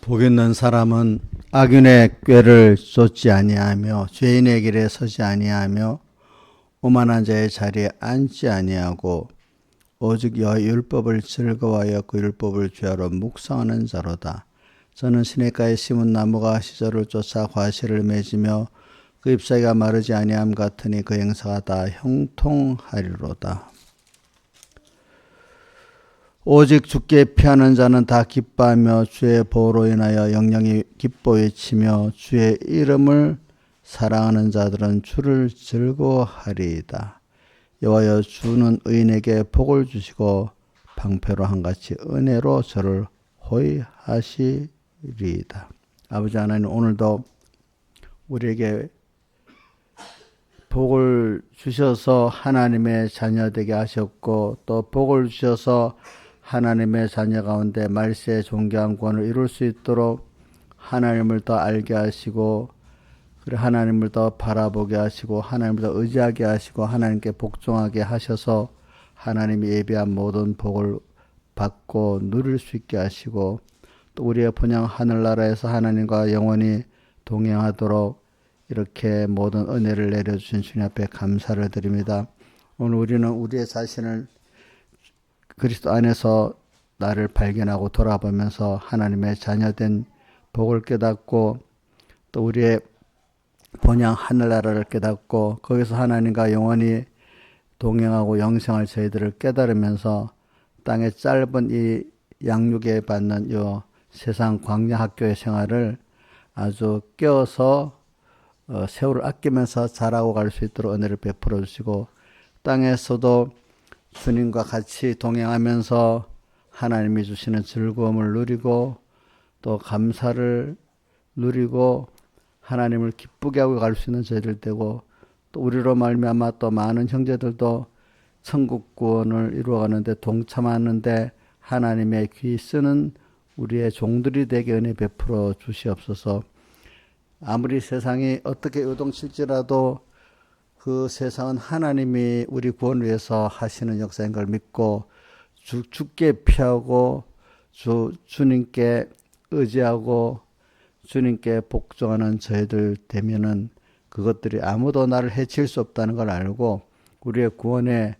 복 있는 사람은 악인의 꾀를 쫓지 아니하며 죄인의 길에 서지 아니하며 오만한 자의 자리에 앉지 아니하고 오직 여호와의 율법을 즐거워하여 그 율법을 죄하러 묵상하는 자로다. 저는 시냇가에 심은 나무가 시절을 쫓아 과실을 맺으며 그 잎사귀가 마르지 아니함 같으니 그 행사가 다 형통하리로다. 오직 주께 피하는 자는 다 기뻐하며 주의 보호로 인하여 영영이 기뻐 외치며 주의 이름을 사랑하는 자들은 주를 즐거워하리이다. 여호와여, 주는 의인에게 복을 주시고 방패로 한같이 은혜로 저를 호위하시리이다. 아버지 하나님, 오늘도 우리에게 복을 주셔서 하나님의 자녀 되게 하셨고, 또 복을 주셔서 하나님의 자녀 가운데 말세의 존귀한 구원을 이룰 수 있도록 하나님을 더 알게 하시고, 그리고 하나님을 더 바라보게 하시고, 하나님을 더 의지하게 하시고, 하나님께 복종하게 하셔서 하나님이 예비한 모든 복을 받고 누릴 수 있게 하시고, 또 우리의 본향 하늘나라에서 하나님과 영원히 동행하도록 이렇게 모든 은혜를 내려주신 주님 앞에 감사를 드립니다. 오늘 우리는 우리의 자신을 그리스도 안에서 나를 발견하고 돌아보면서 하나님의 자녀된 복을 깨닫고, 또 우리의 본향 하늘나라를 깨닫고 거기서 하나님과 영원히 동행하고 영생할 저희들을 깨달으면서 땅의 짧은 이 양육에 받는 이 세상 광야 학교의 생활을 아주 깨어서 세월을 아끼면서 잘하고 갈 수 있도록 은혜를 베풀어 주시고, 땅에서도 주님과 같이 동행하면서 하나님이 주시는 즐거움을 누리고 또 감사를 누리고 하나님을 기쁘게 하고 갈 수 있는 저희들 되고, 또 우리로 말미암아 또 많은 형제들도 천국 구원을 이루어가는데 동참하는데 하나님의 귀 쓰는 우리의 종들이 되게 은혜 베풀어 주시옵소서. 아무리 세상이 어떻게 요동칠지라도 그 세상은 하나님이 우리 구원을 위해서 하시는 역사인 걸 믿고 주께 피하고 주님께 의지하고 주님께 복종하는 저희들 되면은 그것들이 아무도 나를 해칠 수 없다는 걸 알고 우리의 구원에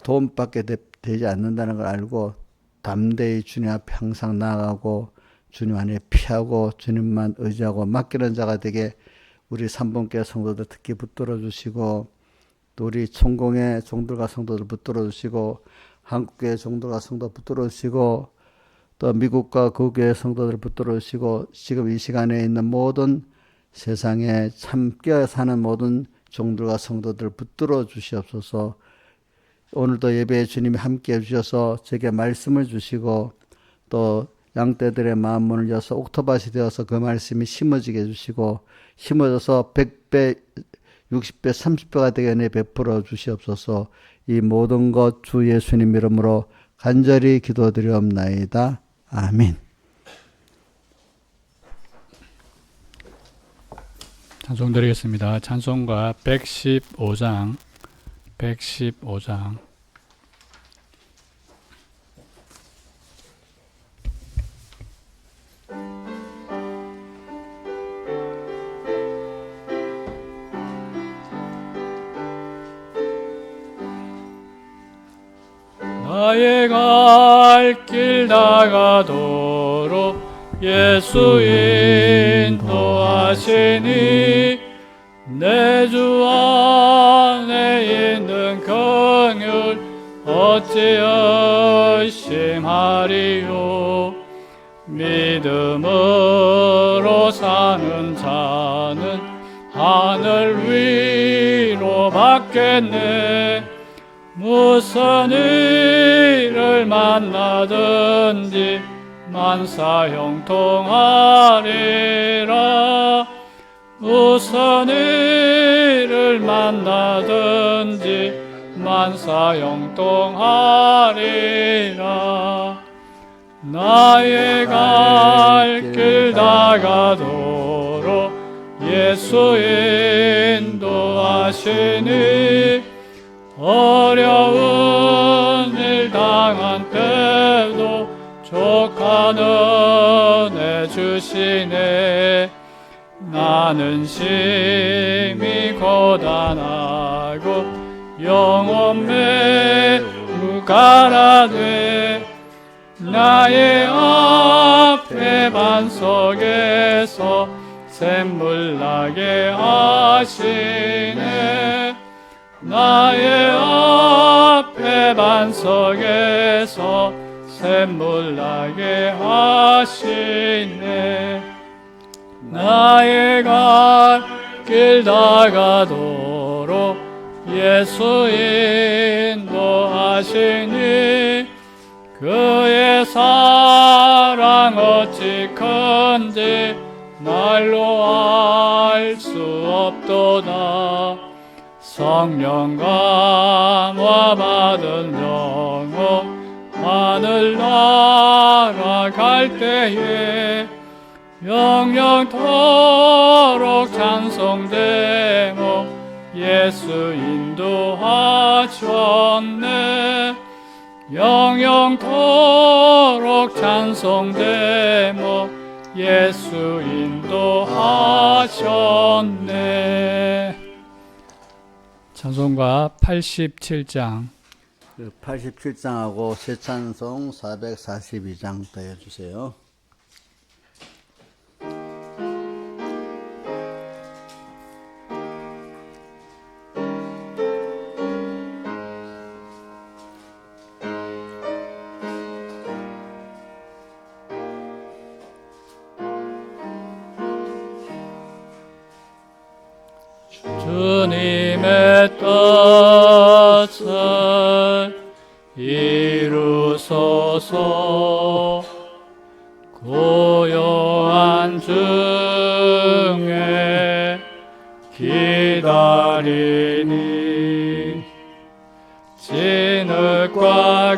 도움받게 되지 않는다는 걸 알고 담대히 주님 앞에 항상 나아가고 주님 안에 피하고 주님만 의지하고 맡기는 자가 되게 우리 삼봉교회 성도들 특히 붙들어 주시고, 또 우리 총공의 종들과 성도들 붙들어 주시고, 한국교회 종들과 성도 붙들어 주시고, 또 미국과 그 교회 성도들 붙들어 주시고, 지금 이 시간에 있는 모든 세상에 참깨어 사는 모든 종들과 성도들 붙들어 주시옵소서. 오늘도 예배에 주님이 함께 해주셔서 제게 말씀을 주시고 또 양떼들의 마음 문을 여서 옥토밭이 되어서 그 말씀이 심어지게 해주시고 심어져서 100배, 60배, 30배가 되게 은혜 베풀어 주시옵소서. 이 모든 것 주 예수님 이름으로 간절히 기도드리옵나이다. 아멘. 찬송 드리겠습니다. 찬송가 115장 나의 갈 길 다가도록 예수 인도하시니 내 주 안에 있는 긍휼 어찌 의심하리요. 믿음으로 사는 자는 하늘 위로 받겠네. 무슨 일을 만나든지 만사 형통하리라. 무슨 일을 만나든지 만사 형통하리라. 나의 갈 길 다가도록 예수 인도하시니 어려운 일 당한 때도 족하는 내 주 하시네. 나는 심히 고단하고 영혼 매우 가라되 나의 앞에 반석에서 샘물 나게 하시네. 나의 앞에 반석에서 샘물 나게 하시네. 나의 갈 길 다가도록 예수 인도하시니 그의 사랑 어찌 큰지 말로 알 수 없도다. 성령 감화 받은 영혼 하늘 날아갈 때에 영영토록 찬송되모 예수 인도하셨네. 영영토록 찬송되모 예수 인도하셨네. 찬송가 87장. 87장하고 새 찬송 442장 더해주세요. 주님의 뜻을 이루소서. 고요한 중에 기다리니 진흙과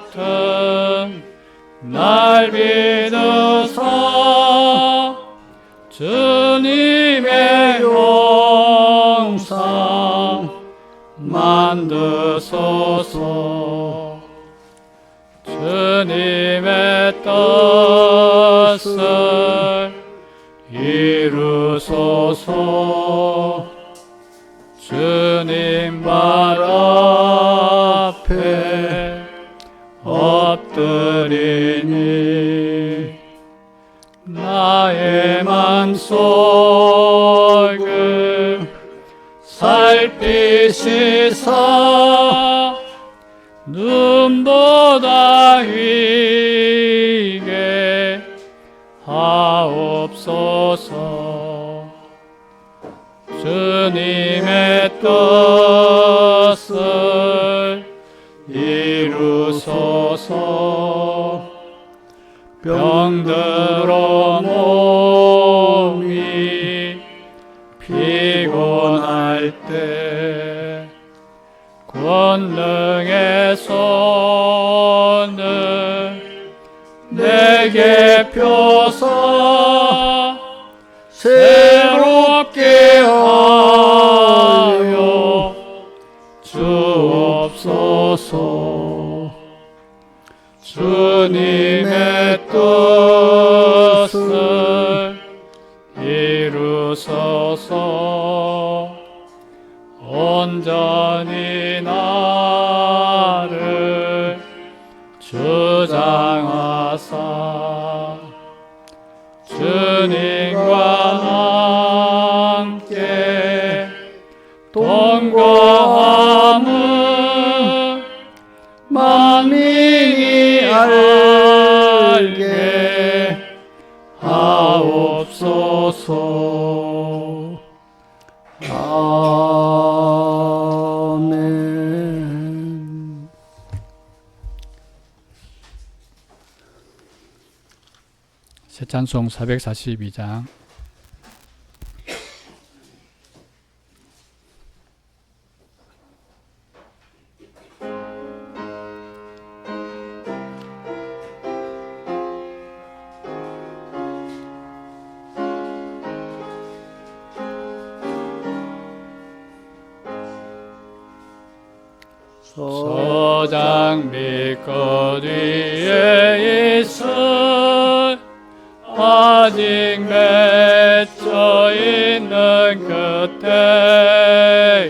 같은 날 믿으사 주님의 형상 만드소서. 주님의 뜻을 이루소서. 주님 발 앞에 엎드리니 나의 맘속을 살피시사 눈보다 희게 하옵소서. 주님의 뜻을 이루소서. 병들어 몸이 피곤할 때 권능의 손을 내게 펴서 새롭게 하여 주옵소서. 주님의 뜻을 이루소서. 온전히 나를 주장하사 주님과 함께 동거함을 만민이 알게 하옵소서. 아멘. 새 찬송 442장. 소장 빛꽃 위에 있을 아직 맺혀 있는 그때에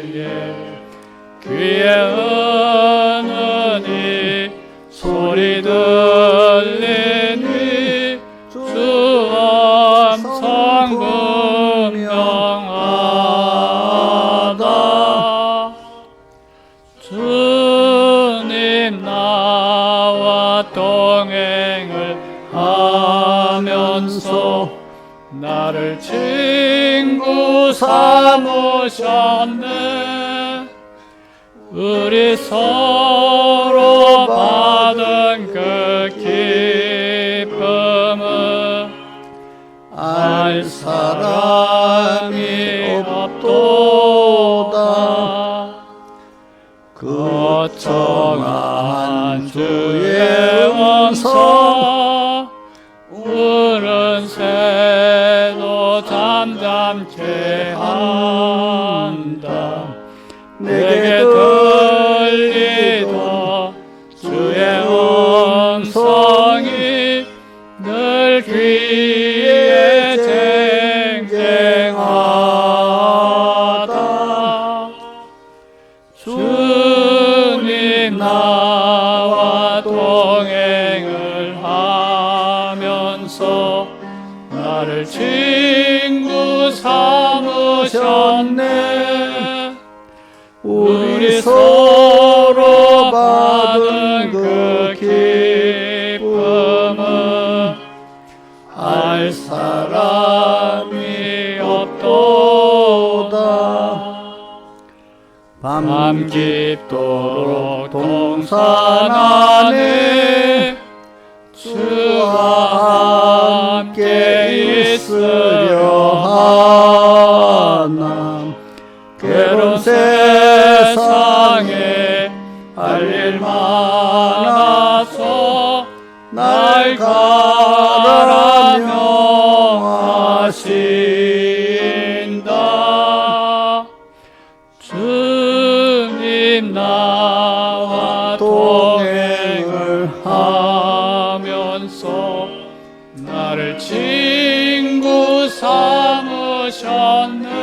귀에 은은히 소리 들리니 주 음성 분명하다. 주님 나와 동행을 하면서 나를 친구 삼으셨네. 우리 서로 받은 그 기쁨은 알 사람이 없도다. 거청한 주의 음성 울은 새도 잠잠케 한다. 내게 들리던 주의 음성이 늘 귀에 쟁쟁하다. 주님 나와 동행을 하면서 나를 친구 삼으셨네. 우리 서로 받은 그 기쁨은 알 사람이 없도다. 밤 깊도록 동산 안에 주와 함께 있으려 하나. 괴로운 세상에 할 일 많아서 날 가라 명하신다. 주님 나와 동행을 하면서 나를 친구 삼으셨네.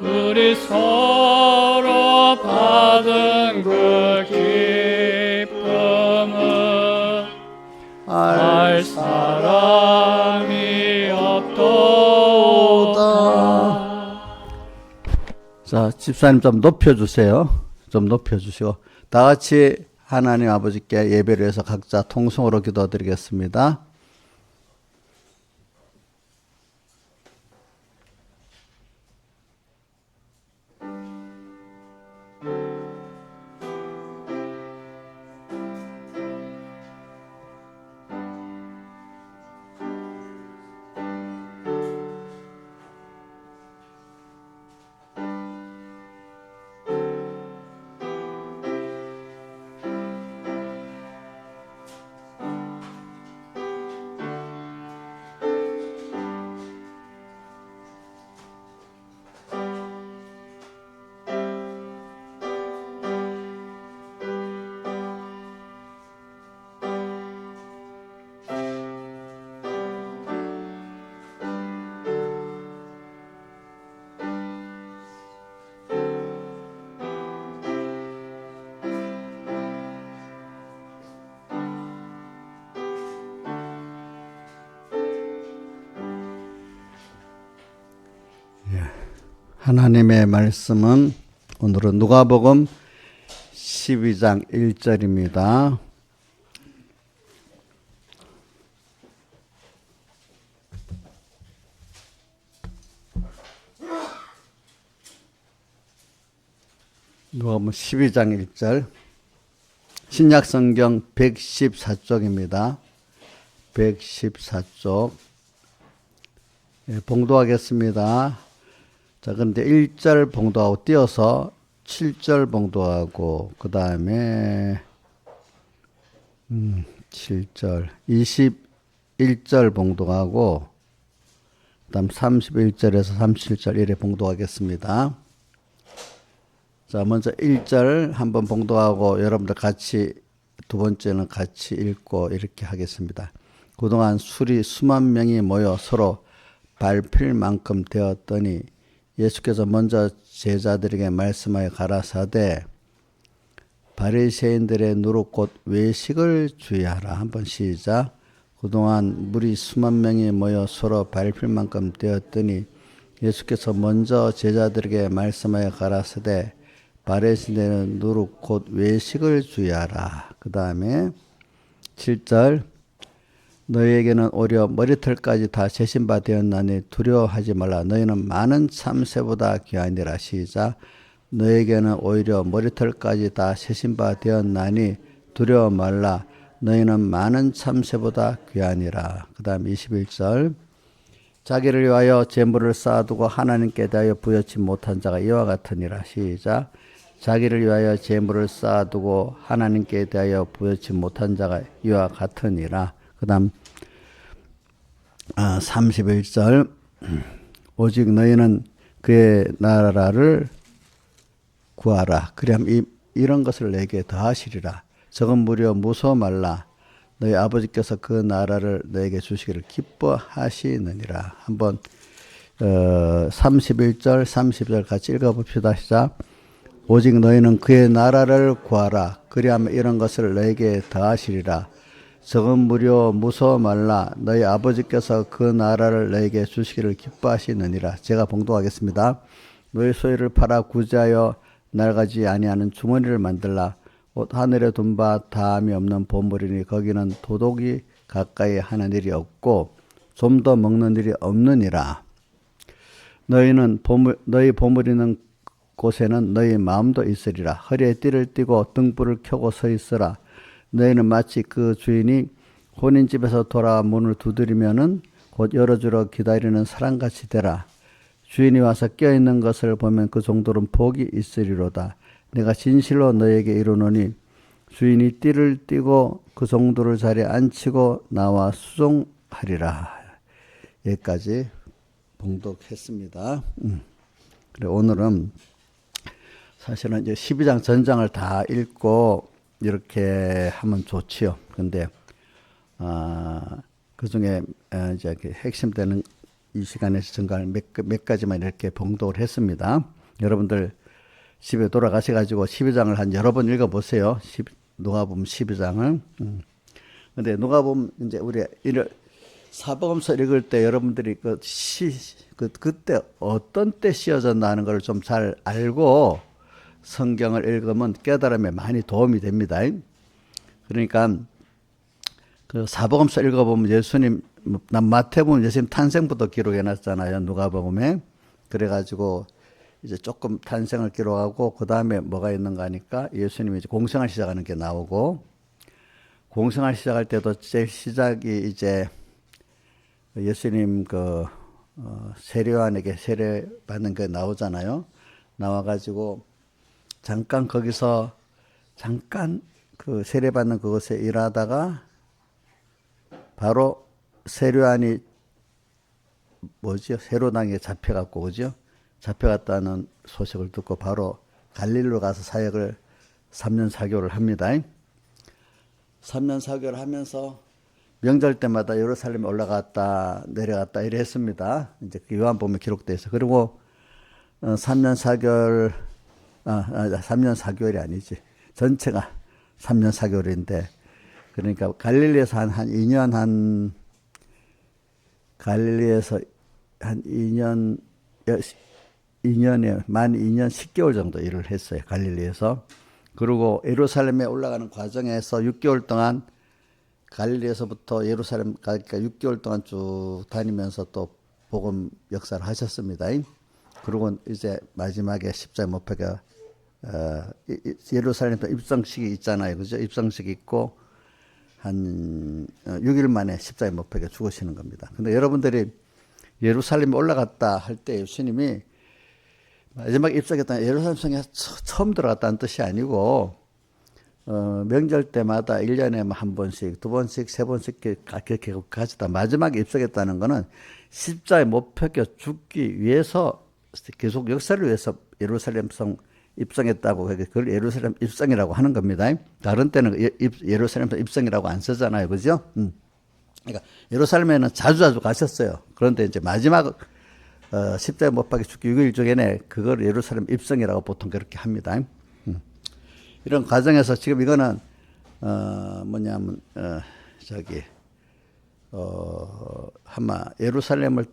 우리 서로 받은 그 기쁨은 알 사람이 없도다. 자, 집사님 좀 높여주세요. 좀 높여주시고 다 같이 하나님 아버지께 예배를 해서 각자 통성으로 기도드리겠습니다. 하나님의 말씀은 오늘은 누가복음 12장 1절입니다. 누가복음 12장 1절 신약성경 114쪽입니다. 114쪽 봉독하겠습니다. 자, 그런데 1절 봉독하고 띄어서 7절 봉독하고 그 다음에 7절 21절 봉독하고 그 다음 31절에서 37절 이래 봉독하겠습니다. 자, 먼저 1절 한번 봉독하고 여러분들 같이 두 번째는 같이 읽고 이렇게 하겠습니다. 그동안 술이 수만 명이 모여 서로 밟힐 만큼 되었더니 예수께서 먼저 제자들에게 말씀하여 가라사대 바리새인들의 누룩 곧 외식을 주의하라. 한번 시작. 그동안 물이 수만 명이 모여 서로 밟힐 만큼 되었더니 예수께서 먼저 제자들에게 말씀하여 가라사대 바리새인들의 누룩 곧 외식을 주의하라. 그 다음에 7절 너희에게는 오히려 머리털까지 다 재신 바 되었나니 두려워하지 말라. 너희는 많은 참새보다 귀하니라. 시작. 너희에게는 오히려 머리털까지 다 세신 바 되었나니 두려워 말라. 너희는 많은 참새보다 귀하니라. 그 다음 21절 자기를 위하여 재물을 쌓아두고 하나님께 대하여 부여치 못한 자가 이와 같으니라. 시작. 자기를 위하여 재물을 쌓아두고 하나님께 대하여 부여치 못한 자가 이와 같으니라. 그 다음 31절 오직 너희는 그의 나라를 구하라. 그리하면 이런 것을 내게 더하시리라. 적은 무려 무서워 말라. 너희 아버지께서 그 나라를 너에게 주시기를 기뻐하시느니라. 한번 31절 30절 같이 읽어봅시다. 시작. 오직 너희는 그의 나라를 구하라. 그리하면 이런 것을 너에게 더하시리라. 적은 무려 무서워 말라. 너희 아버지께서 그 나라를 너에게 주시기를 기뻐하시느니라. 제가 봉독하겠습니다. 너희 소유를 팔아 구제하여 낡아지 아니하는 주머니를 만들라. 옷 하늘에 둔 바 다함이 없는 보물이니 거기는 도둑이 가까이 하는 일이 없고 좀 더 먹는 일이 없느니라. 너희 보물 있는 곳에는 너희 마음도 있으리라. 허리에 띠를 띠고 등불을 켜고 서 있으라. 너희는 마치 그 주인이 혼인집에서 돌아와 문을 두드리면은 곧 열어주러 기다리는 사람같이 되라. 주인이 와서 껴있는 것을 보면 그 정도는 복이 있으리로다. 내가 진실로 너에게 이르노니 주인이 띠를 띠고 그 정도를 자리에 앉히고 나와 수종하리라. 여기까지 봉독했습니다. 그래 오늘은 사실은 이제 12장 전장을 다 읽고 이렇게 하면 좋지요. 근데 그 중에 이제 핵심되는 이 시간에서 전갈 몇 가지만 이렇게 봉독을 했습니다. 여러분들 집에 돌아가셔가지고 12장을 한 여러 번 읽어보세요. 누가복음 12장을. 근데 누가복음 이제 우리 사복음서 읽을 때 여러분들이 그때 어떤 때 씌어졌나 하는 걸 좀 잘 알고 성경을 읽으면 깨달음에 많이 도움이 됩니다. 그러니까 그 사복음서 읽어보면 예수님, 마태복음 예수님 탄생부터 기록해 놨잖아요. 누가복음에. 그래가지고 이제 조금 탄생을 기록하고 그 다음에 뭐가 있는가 하니까 예수님이 이제 공생활 시작하는 게 나오고 공생활 시작할 때도 제일 시작이 이제 예수님 세례요한에게 세례 받는 게 나오잖아요. 나와가지고 잠깐 거기서 그 세례 받는 그곳에 일하다가 바로 세례요한이 헤로당에 잡혀갔고 그죠? 잡혀갔다는 소식을 듣고 바로 갈릴리로 가서 사역을 3년 4개월을 합니다. 3년 4개월 하면서 명절 때마다 예루살렘에 올라갔다 내려갔다 이래 했습니다. 이제 그 요한복음에 기록되어 있어. 그리고 3년 4개월 3년 4개월이 아니지. 전체가 3년 4개월인데 그러니까 갈릴리에서 한 2년 갈릴리에서 한 2년에 만 2년 10개월 정도 일을 했어요. 갈릴리에서. 그리고 예루살렘에 올라가는 과정에서 6개월 동안 갈릴리에서부터 예루살렘 가니까 6개월 동안 쭉 다니면서 또 복음 역사를 하셨습니다. 그리고 이제 마지막에 십자가 못 박혀 예루살렘도 입성식이 있잖아요. 그죠? 입성식이 있고 한 6일 만에 십자가에 못 박혀 죽으시는 겁니다. 근데 여러분들이 예루살렘에 올라갔다 할 때 예수님이 마지막 입성했다 예루살렘 성에 처음 들어갔다는 뜻이 아니고 명절 때마다 1년에 한 번씩, 두 번씩, 세 번씩 그렇게 가시다 마지막에 입성했다는 거는 십자가에 못 박혀 죽기 위해서 계속 역사를 위해서 예루살렘 성 입성했다고 그걸 예루살렘 입성이라고 하는 겁니다. 다른 때는 예루살렘 입성이라고 안 쓰잖아요. 그죠? 그러니까 예루살렘에는 자주자주 가셨어요. 그런데 이제 마지막 십자가에 못 박혀 죽기 6일 전에 그걸 예루살렘 입성이라고 보통 그렇게 합니다. 이런 과정에서 지금 이거는 뭐냐면 아마 예루살렘을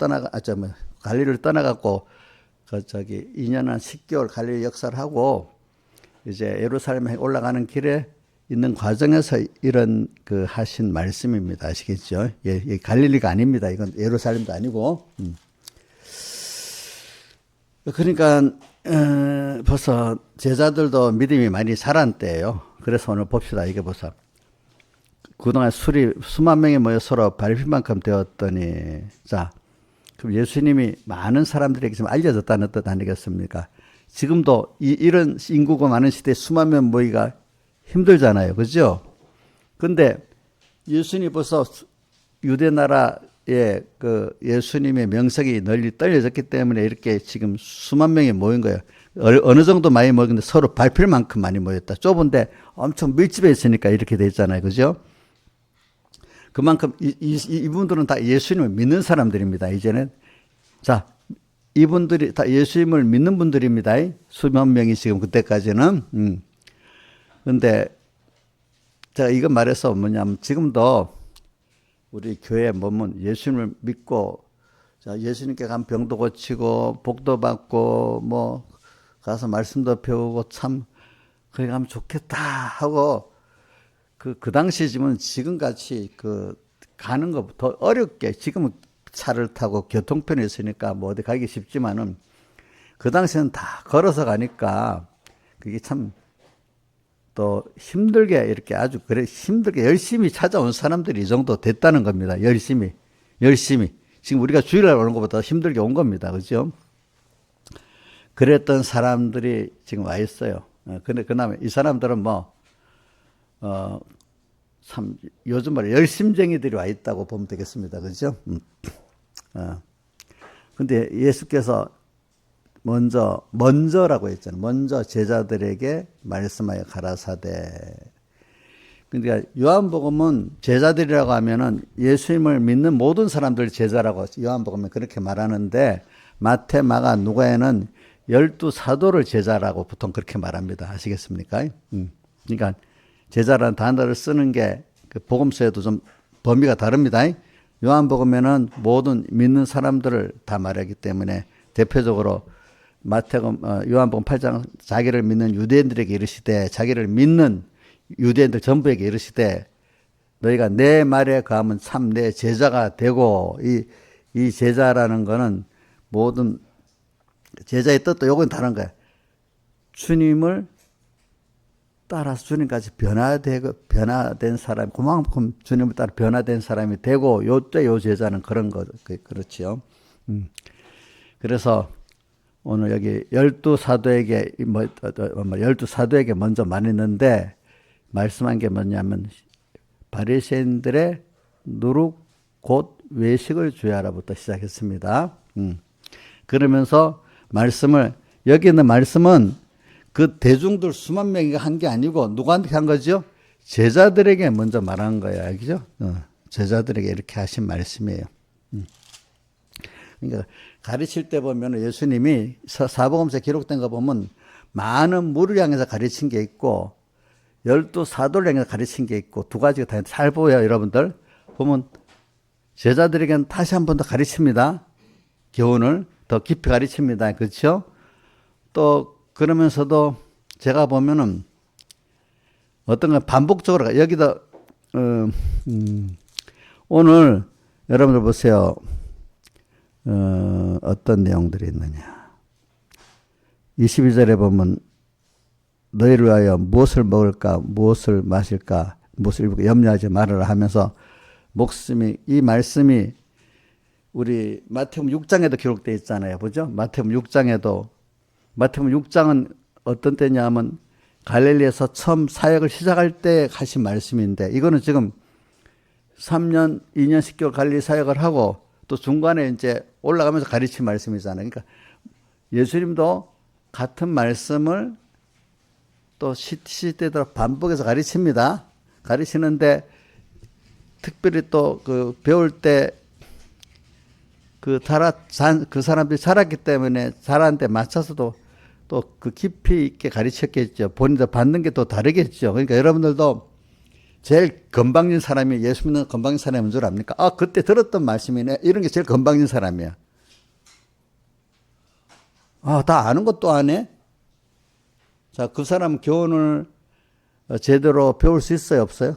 갈릴리를 떠나갖고 그 2년 한 10개월 갈릴리 역사를 하고 이제 예루살렘에 올라가는 길에 있는 과정에서 이런 그 하신 말씀입니다. 아시겠죠? 예, 갈릴리가 아닙니다. 이건 예루살렘도 아니고. 그러니까 벌써 제자들도 믿음이 많이 자란 때예요. 그래서 오늘 봅시다. 이게 벌써 그동안 수만 명이 모여 서로 밟힐만큼 되었더니, 자, 그럼 예수님이 많은 사람들에게 좀 알려졌다는 뜻 아니겠습니까? 지금도 이런 인구가 많은 시대에 수만 명 모이기가 힘들잖아요. 그죠? 근데 예수님이 벌써 유대 나라에 그 예수님의 명성이 널리 떨려졌기 때문에 이렇게 지금 수만 명이 모인 거예요. 어느 정도 많이 모였는데 서로 밟힐 만큼 많이 모였다. 좁은데 엄청 밀집해 있으니까 이렇게 돼 있잖아요. 그죠? 그만큼 이분들은 다 예수님을 믿는 사람들입니다. 이제는. 자, 이분들이 다 예수님을 믿는 분들입니다. 수만 명이 지금 그때까지는. 근데 제가 이거 말해서 뭐냐면 지금도 우리 교회에 보면 예수님을 믿고 예수님께 가면 병도 고치고 복도 받고 뭐 가서 말씀도 배우고 참 그래 가면 좋겠다 하고 그 당시지만 지금같이 가는 것부터 어렵게 지금은 차를 타고 교통편이 있으니까 뭐 어디 가기 쉽지만은 그 당시에는 다 걸어서 가니까 그게 참 또 힘들게 이렇게 아주 그래 힘들게 열심히 찾아온 사람들이 이 정도 됐다는 겁니다. 열심히 지금 우리가 주일날 오는 것보다 힘들게 온 겁니다. 그죠? 그랬던 사람들이 지금 와 있어요. 근데 그다음에 이 사람들은 참 요즘 말에 열심쟁이들이 와 있다고 보면 되겠습니다. 그죠? 근데 예수께서 먼저라고 했잖아요. 먼저 제자들에게 말씀하여 가라사대. 그러니까 요한복음은 제자들이라고 하면은 예수님을 믿는 모든 사람들 제자라고 요한복음은 그렇게 말하는데 마태, 마가, 누가에는 12 사도를 제자라고 보통 그렇게 말합니다. 아시겠습니까? 그러니까 제자라는 단어를 쓰는 게 그 복음서에도 좀 범위가 다릅니다. 요한복음에는 모든 믿는 사람들을 다 말하기 때문에 대표적으로 요한복음 8장 자기를 믿는 유대인들에게 이르시되 자기를 믿는 유대인들 전부에게 이르시되 너희가 내 말에 거하면 참 내 제자가 되고 이 제자라는 거는 모든 제자의 뜻도 요건 다른 거예요. 주님을 따라서 주님까지 변화된 사람, 그만큼 주님을 따라 변화된 사람이 되고 요때 요 제자는 그런 거 그렇지요. 그래서 오늘 여기 12 사도에게 12 사도에게 먼저 말했는데 말씀한 게 뭐냐면 바리새인들의 누룩 곧 외식을 주야라부터 시작했습니다. 그러면서 여기 있는 말씀은 그 대중들 수만 명이 한 게 아니고 누구한테 한 거죠? 제자들에게 먼저 말한 거예요. 알죠? 제자들에게 이렇게 하신 말씀이에요. 그러니까 가르칠 때 보면 예수님이 사복음서에 기록된 거 보면 많은 무리를 향해서 가르친 게 있고 12 사도를 향해서 가르친 게 있고 두 가지가 다 잘 보여요. 여러분들 보면 제자들에게는 다시 한 번 더 가르칩니다. 교훈을 더 깊이 가르칩니다. 그렇죠? 또 그러면서도 제가 보면은 어떤 건 반복적으로 여기다 오늘 여러분들 보세요. 어떤 내용들이 있느냐. 22절에 보면 너희를 위하여 무엇을 먹을까 무엇을 마실까 무엇을 입을까 염려하지 말아라 하면서 이 말씀이 우리 마태복음 6장에도 기록되어 있잖아요. 보죠? 마태복음 6장은 어떤 때냐 하면 갈릴리에서 처음 사역을 시작할 때 하신 말씀인데 이거는 지금 3년, 2년, 10개월 갈릴리 사역을 하고 또 중간에 이제 올라가면서 가르친 말씀이잖아요. 그러니까 예수님도 같은 말씀을 또 시대대로 반복해서 가르칩니다. 가르치는데 특별히 또 그 배울 때 그 사람들이 자랐기 때문에 자란 데 맞춰서도 또 그 깊이 있게 가르쳤겠죠. 본인도 받는 게 또 다르겠죠. 그러니까 여러분들도 제일 건방진 사람이 예수 믿는 건방진 사람이 뭔 줄 압니까? 아, 그때 들었던 말씀이네. 이런 게 제일 건방진 사람이야. 아, 다 아는 것도 안 해? 자, 그 사람 교훈을 제대로 배울 수 있어요, 없어요?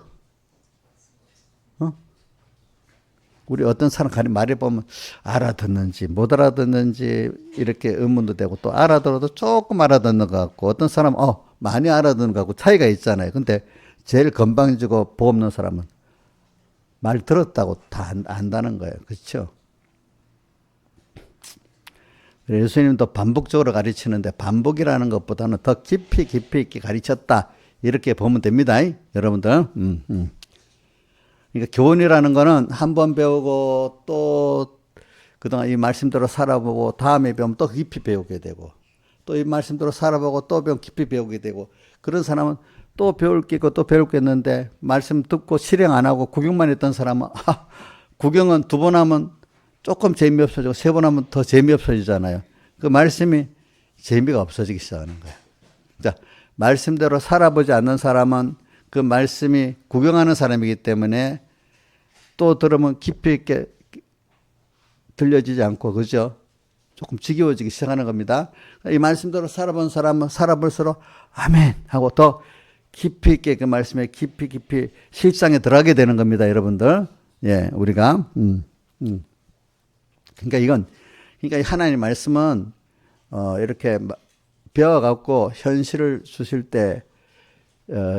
우리 어떤 사람 말해보면 알아듣는지 못 알아듣는지 이렇게 의문도 되고 또 알아들어도 조금 알아듣는 것 같고 어떤 사람은 많이 알아듣는 것 같고 차이가 있잖아요. 근데 제일 건방지고 복 없는 사람은 말 들었다고 다 안다는 거예요. 그렇죠? 예수님도 반복적으로 가르치는데 반복이라는 것보다는 더 깊이 있게 가르쳤다. 이렇게 보면 됩니다. 여러분들. 그러니까 교훈이라는 거는 한 번 배우고 또 그동안 이 말씀대로 살아보고 다음에 배우면 또 깊이 배우게 되고 또 이 말씀대로 살아보고 또 배우면 깊이 배우게 되고 그런 사람은 또 배울 게 있고 또 배울 게 있는데 말씀 듣고 실행 안 하고 구경만 했던 사람은 구경은 2번 하면 조금 재미없어지고 3번 하면 더 재미없어지잖아요. 그 말씀이 재미가 없어지기 시작하는 거예요. 자, 말씀대로 살아보지 않는 사람은 그 말씀이 구경하는 사람이기 때문에 또 들으면 깊이 있게 들려지지 않고 그죠? 조금 지겨워지기 시작하는 겁니다. 이 말씀대로 살아본 사람은 살아볼수록 아멘 하고 더 깊이 있게 그 말씀에 깊이 실상에 들어가게 되는 겁니다, 여러분들. 예, 우리가 그러니까 하나님 말씀은 이렇게 배워갖고 현실을 주실 때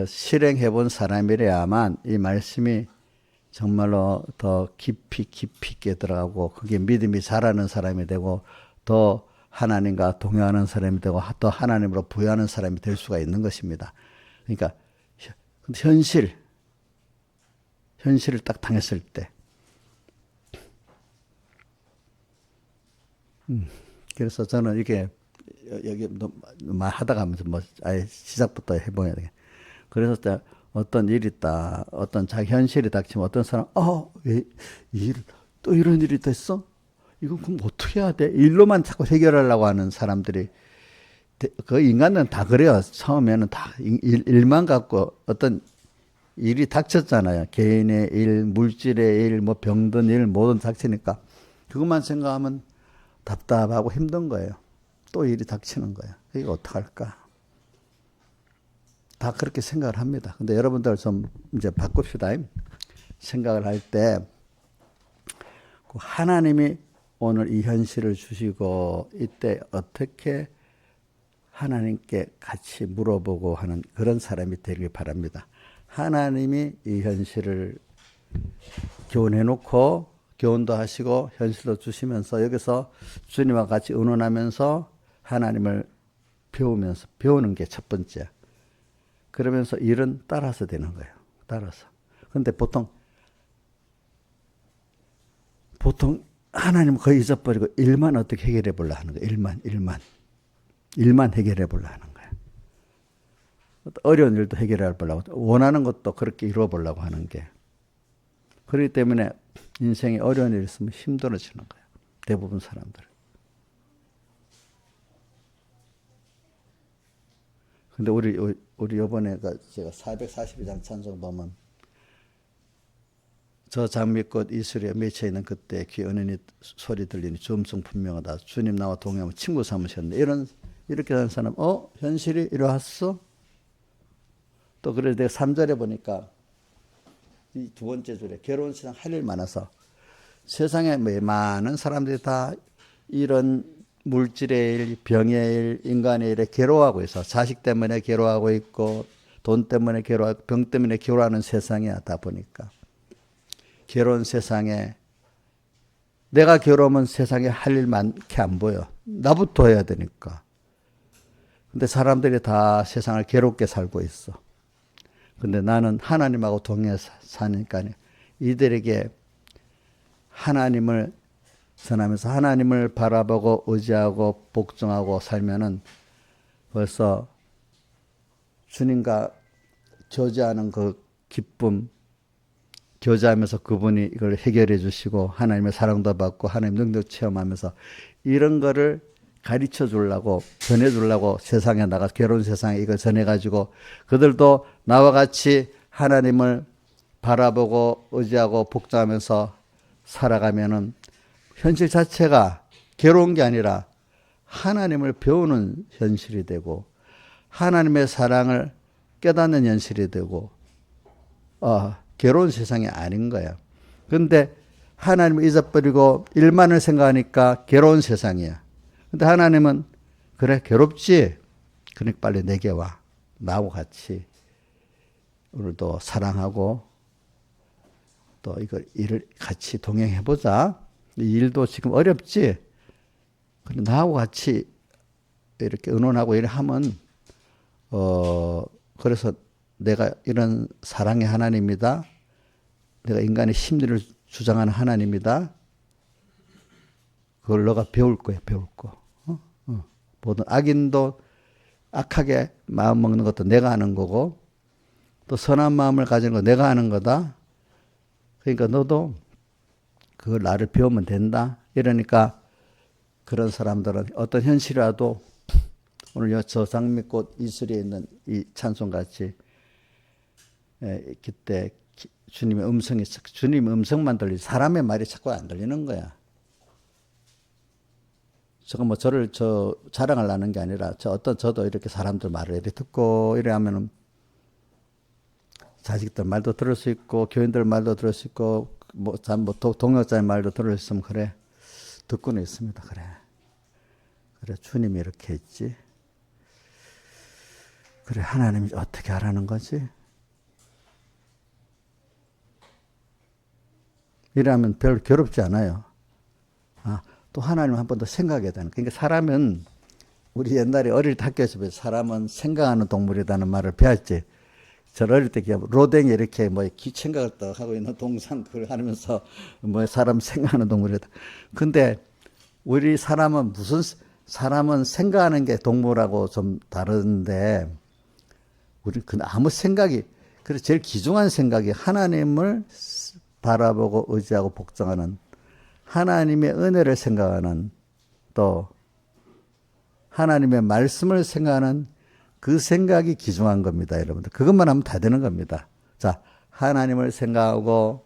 실행해 본 사람이래야만 이 말씀이 정말로 더 깊이 있게 들어가고 그게 믿음이 자라는 사람이 되고 더 하나님과 동행하는 사람이 되고 더 하나님으로 부여하는 사람이 될 수가 있는 것입니다. 그러니까 현실을 딱 당했을 때 그래서 저는 이게 여기 하다가 하면서 아예 시작부터 해보야 되겠. 그래서 어떤 일이 있다, 어떤 자기 현실이 닥치면 어떤 사람, 왜 또 이런 일이 됐어? 이거 그럼 어떻게 해야 돼? 일로만 자꾸 해결하려고 하는 사람들이 그 인간은 다 그래요. 처음에는 다 일만 갖고 어떤 일이 닥쳤잖아요. 개인의 일, 물질의 일, 뭐 병든 일, 뭐든 닥치니까 그것만 생각하면 답답하고 힘든 거예요. 또 일이 닥치는 거예요. 이거 어떡할까? 다 그렇게 생각을 합니다. 근데 여러분들 좀 이제 바꿉시다. 생각을 할 때 하나님이 오늘 이 현실을 주시고 이때 어떻게 하나님께 같이 물어보고 하는 그런 사람이 되길 바랍니다. 하나님이 이 현실을 교훈해 놓고 교훈도 하시고 현실도 주시면서 여기서 주님과 같이 의논하면서 하나님을 배우는 게 첫 번째. 그러면서 일은 따라서 되는 거예요. 따라서. 그런데 보통 하나님은 거의 잊어버리고 일만 어떻게 해결해 보려 하는 거예요. 일만 해결해 보려 하는 거예요. 어려운 일도 해결해 보려고 원하는 것도 그렇게 이루어 보려고 하는 게. 그렇기 때문에 인생에 어려운 일이 있으면 힘들어지는 거예요. 대부분 사람들은. 근데 우리 요번에 제가 442장 찬송 보면 저 장미꽃 이슬에 맺혀 있는 그때 귀 은은히 소리 들리니 주음성 분명하다. 주님 나와 동행하면 친구 삼으셨네. 이렇게 하는 사람, 현실이 이러왔어? 또 그래서 내가 3절에 보니까 이 2번째 줄에 괴로운 세상 할 일 많아서 세상에 많은 사람들이 다 이런 물질의 일, 병의 일, 인간의 일에 괴로워하고 있어. 자식 때문에 괴로워하고 있고 돈 때문에 괴로워하고 병 때문에 괴로워하는 세상이야. 다 보니까. 괴로운 세상에 내가 괴로우면 세상에 할 일 많게 안 보여. 나부터 해야 되니까. 근데 사람들이 다 세상을 괴롭게 살고 있어. 근데 나는 하나님하고 동행해서 사니까 이들에게 하나님을 전하면서 하나님을 바라보고 의지하고 복종하고 살면은 벌써 주님과 교제하는 그 기쁨, 교제하면서 그분이 이걸 해결해 주시고 하나님의 사랑도 받고 하나님 능력 체험하면서 이런 거를 가르쳐 주려고 전해 주려고 세상에 나가 괴로운 세상에 이걸 전해 가지고 그들도 나와 같이 하나님을 바라보고 의지하고 복종하면서 살아가면은 현실 자체가 괴로운 게 아니라 하나님을 배우는 현실이 되고 하나님의 사랑을 깨닫는 현실이 되고 괴로운 세상이 아닌 거야. 그런데 하나님을 잊어버리고 일만을 생각하니까 괴로운 세상이야. 근데 하나님은 그래 괴롭지? 그러니까 빨리 내게 와. 나하고 같이 오늘도 사랑하고 또 이걸 일을 같이 동행해보자. 이 일도 지금 어렵지? 근데 나하고 같이 이렇게 의논하고 이래 하면 그래서 내가 이런 사랑의 하나님이다. 내가 인간의 심리를 주장하는 하나님이다. 그걸 너가 배울 거야, 배울 거. 모든 악인도 악하게 마음 먹는 것도 내가 하는 거고, 또 선한 마음을 가지는 거 내가 하는 거다. 그러니까 너도 그걸 나를 배우면 된다. 이러니까 그런 사람들은 어떤 현실이라도 오늘 저 장미꽃 이슬에 있는 이 찬송같이 그때 주님의 음성만 들리지 사람의 말이 자꾸 안 들리는 거야. 제가 뭐 저를 자랑을 하는 게 아니라 저도 이렇게 사람들 말을 이렇게 듣고 이래 하면은 자식들 말도 들을 수 있고 교인들 말도 들을 수 있고 동역자의 말도 들을 수 있으면 그래 듣고는 있습니다. 그래 주님이 이렇게 했지. 그래 하나님이 어떻게 하라는 거지? 이러면 별로 괴롭지 않아요. 또 하나님 한 번 더 생각해야 되는. 그러니까 사람은 우리 옛날에 어릴 때 학교에서 배웠 사람은 생각하는 동물이라는 말을 배웠지. 저 어릴 때 로댕이 이렇게 생각을 딱 하고 있는 동상 그걸 하면서 사람 생각하는 동물이다. 근데 우리 사람은 사람은 생각하는 게 동물하고 좀 다른데 우리 아무 생각이 그래서 제일 귀중한 생각이 하나님을 바라보고 의지하고 복종하는 하나님의 은혜를 생각하는 또 하나님의 말씀을 생각하는 그 생각이 귀중한 겁니다, 여러분들. 그것만 하면 다 되는 겁니다. 자, 하나님을 생각하고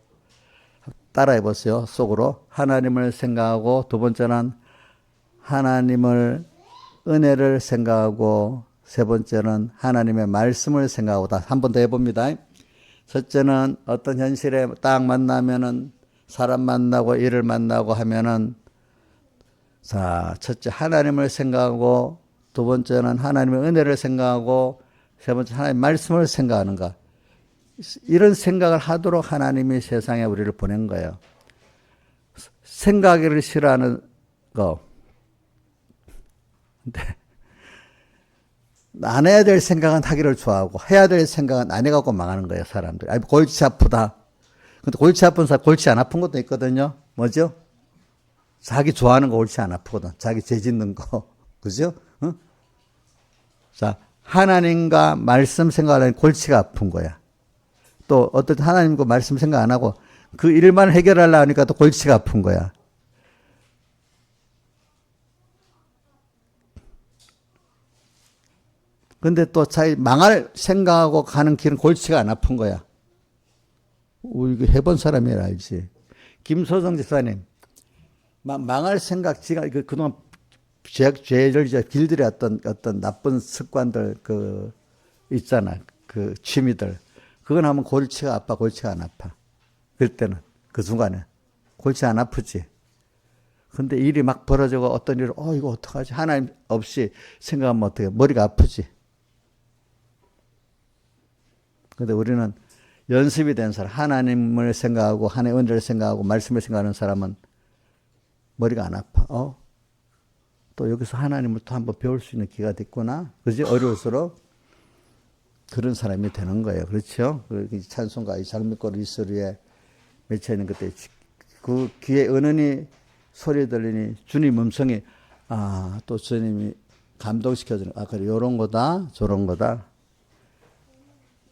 따라해 보세요. 속으로 하나님을 생각하고 두 번째는 하나님을 은혜를 생각하고 세 번째는 하나님의 말씀을 생각하고 다 한 번 더 해봅니다. 첫째는 어떤 현실에 딱 만나면은 사람 만나고 일을 만나고 하면은 자, 첫째 하나님을 생각하고 두 번째는 하나님의 은혜를 생각하고 세 번째 하나님의 말씀을 생각하는가. 이런 생각을 하도록 하나님이 세상에 우리를 보낸 거예요. 생각을 싫어하는 거. 근데 안 해야 될 생각은 하기를 좋아하고 해야 될 생각은 안 해갖고 망하는 거예요, 사람들. 아니, 골치 아프다. 근데 골치 아픈 사람, 골치 안 아픈 것도 있거든요. 뭐죠? 자기 좋아하는 거 골치 안 아프거든. 자기 죄 짓는 거. 그죠? 응? 자, 하나님과 말씀 생각하려면 골치가 아픈 거야. 또 어떤 하나님과 말씀 생각 안 하고 그 일만 해결하려고 하니까 또 골치가 아픈 거야. 근데 또 자기 망할 생각하고 가는 길은 골치가 안 아픈 거야. 이거 해본 사람이라 알지. 김소정 집사님, 망할 생각, 지가 그동안 죄를 길들여 어떤 나쁜 습관들, 있잖아. 취미들. 그건 하면 골치가 아파, 골치가 안 아파. 그럴 때는, 그 순간에. 골치 안 아프지. 근데 일이 막 벌어지고 어떤 일을, 이거 어떡하지? 하나님 없이 생각하면 어떡해? 머리가 아프지. 근데 우리는 연습이 된 사람, 하나님을 생각하고, 하나님의 은혜를 생각하고, 말씀을 생각하는 사람은 머리가 안 아파. 또 여기서 하나님을 또 한번 배울 수 있는 기회가 됐구나. 그지? 어려울수록 그런 사람이 되는 거예요. 그렇죠? 찬송가, 이 장미꽃 이슬위에 맺혀 있는 그때 그 귀에 은은히 소리 들리니 주님 음성이, 또 주님이 감동시켜주는, 그래, 요런 거다, 저런 거다.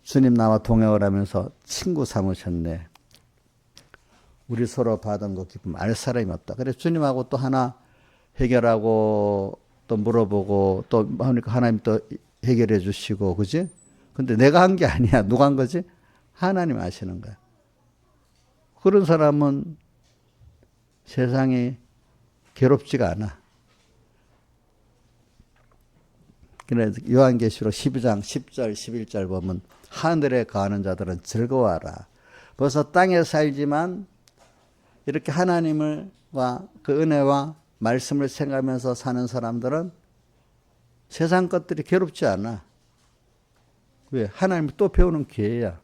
주님 나와 동행을 하면서 친구 삼으셨네. 우리 서로 받은 그 기쁨 알 사람이 없다. 그래서 주님하고 또 하나 해결하고 또 물어보고 또 하니까 하나님 또 해결해 주시고, 그지? 근데 내가 한 게 아니야. 누가 한 거지? 하나님 하시는 거야. 그런 사람은 세상이 괴롭지가 않아. 그래서 요한계시록 12장 10절 11절 보면 하늘에 거하는 자들은 즐거워하라. 벌써 땅에 살지만 이렇게 하나님과 그 은혜와 말씀을 생각하면서 사는 사람들은 세상 것들이 괴롭지 않아. 왜? 하나님을 또 배우는 기회야.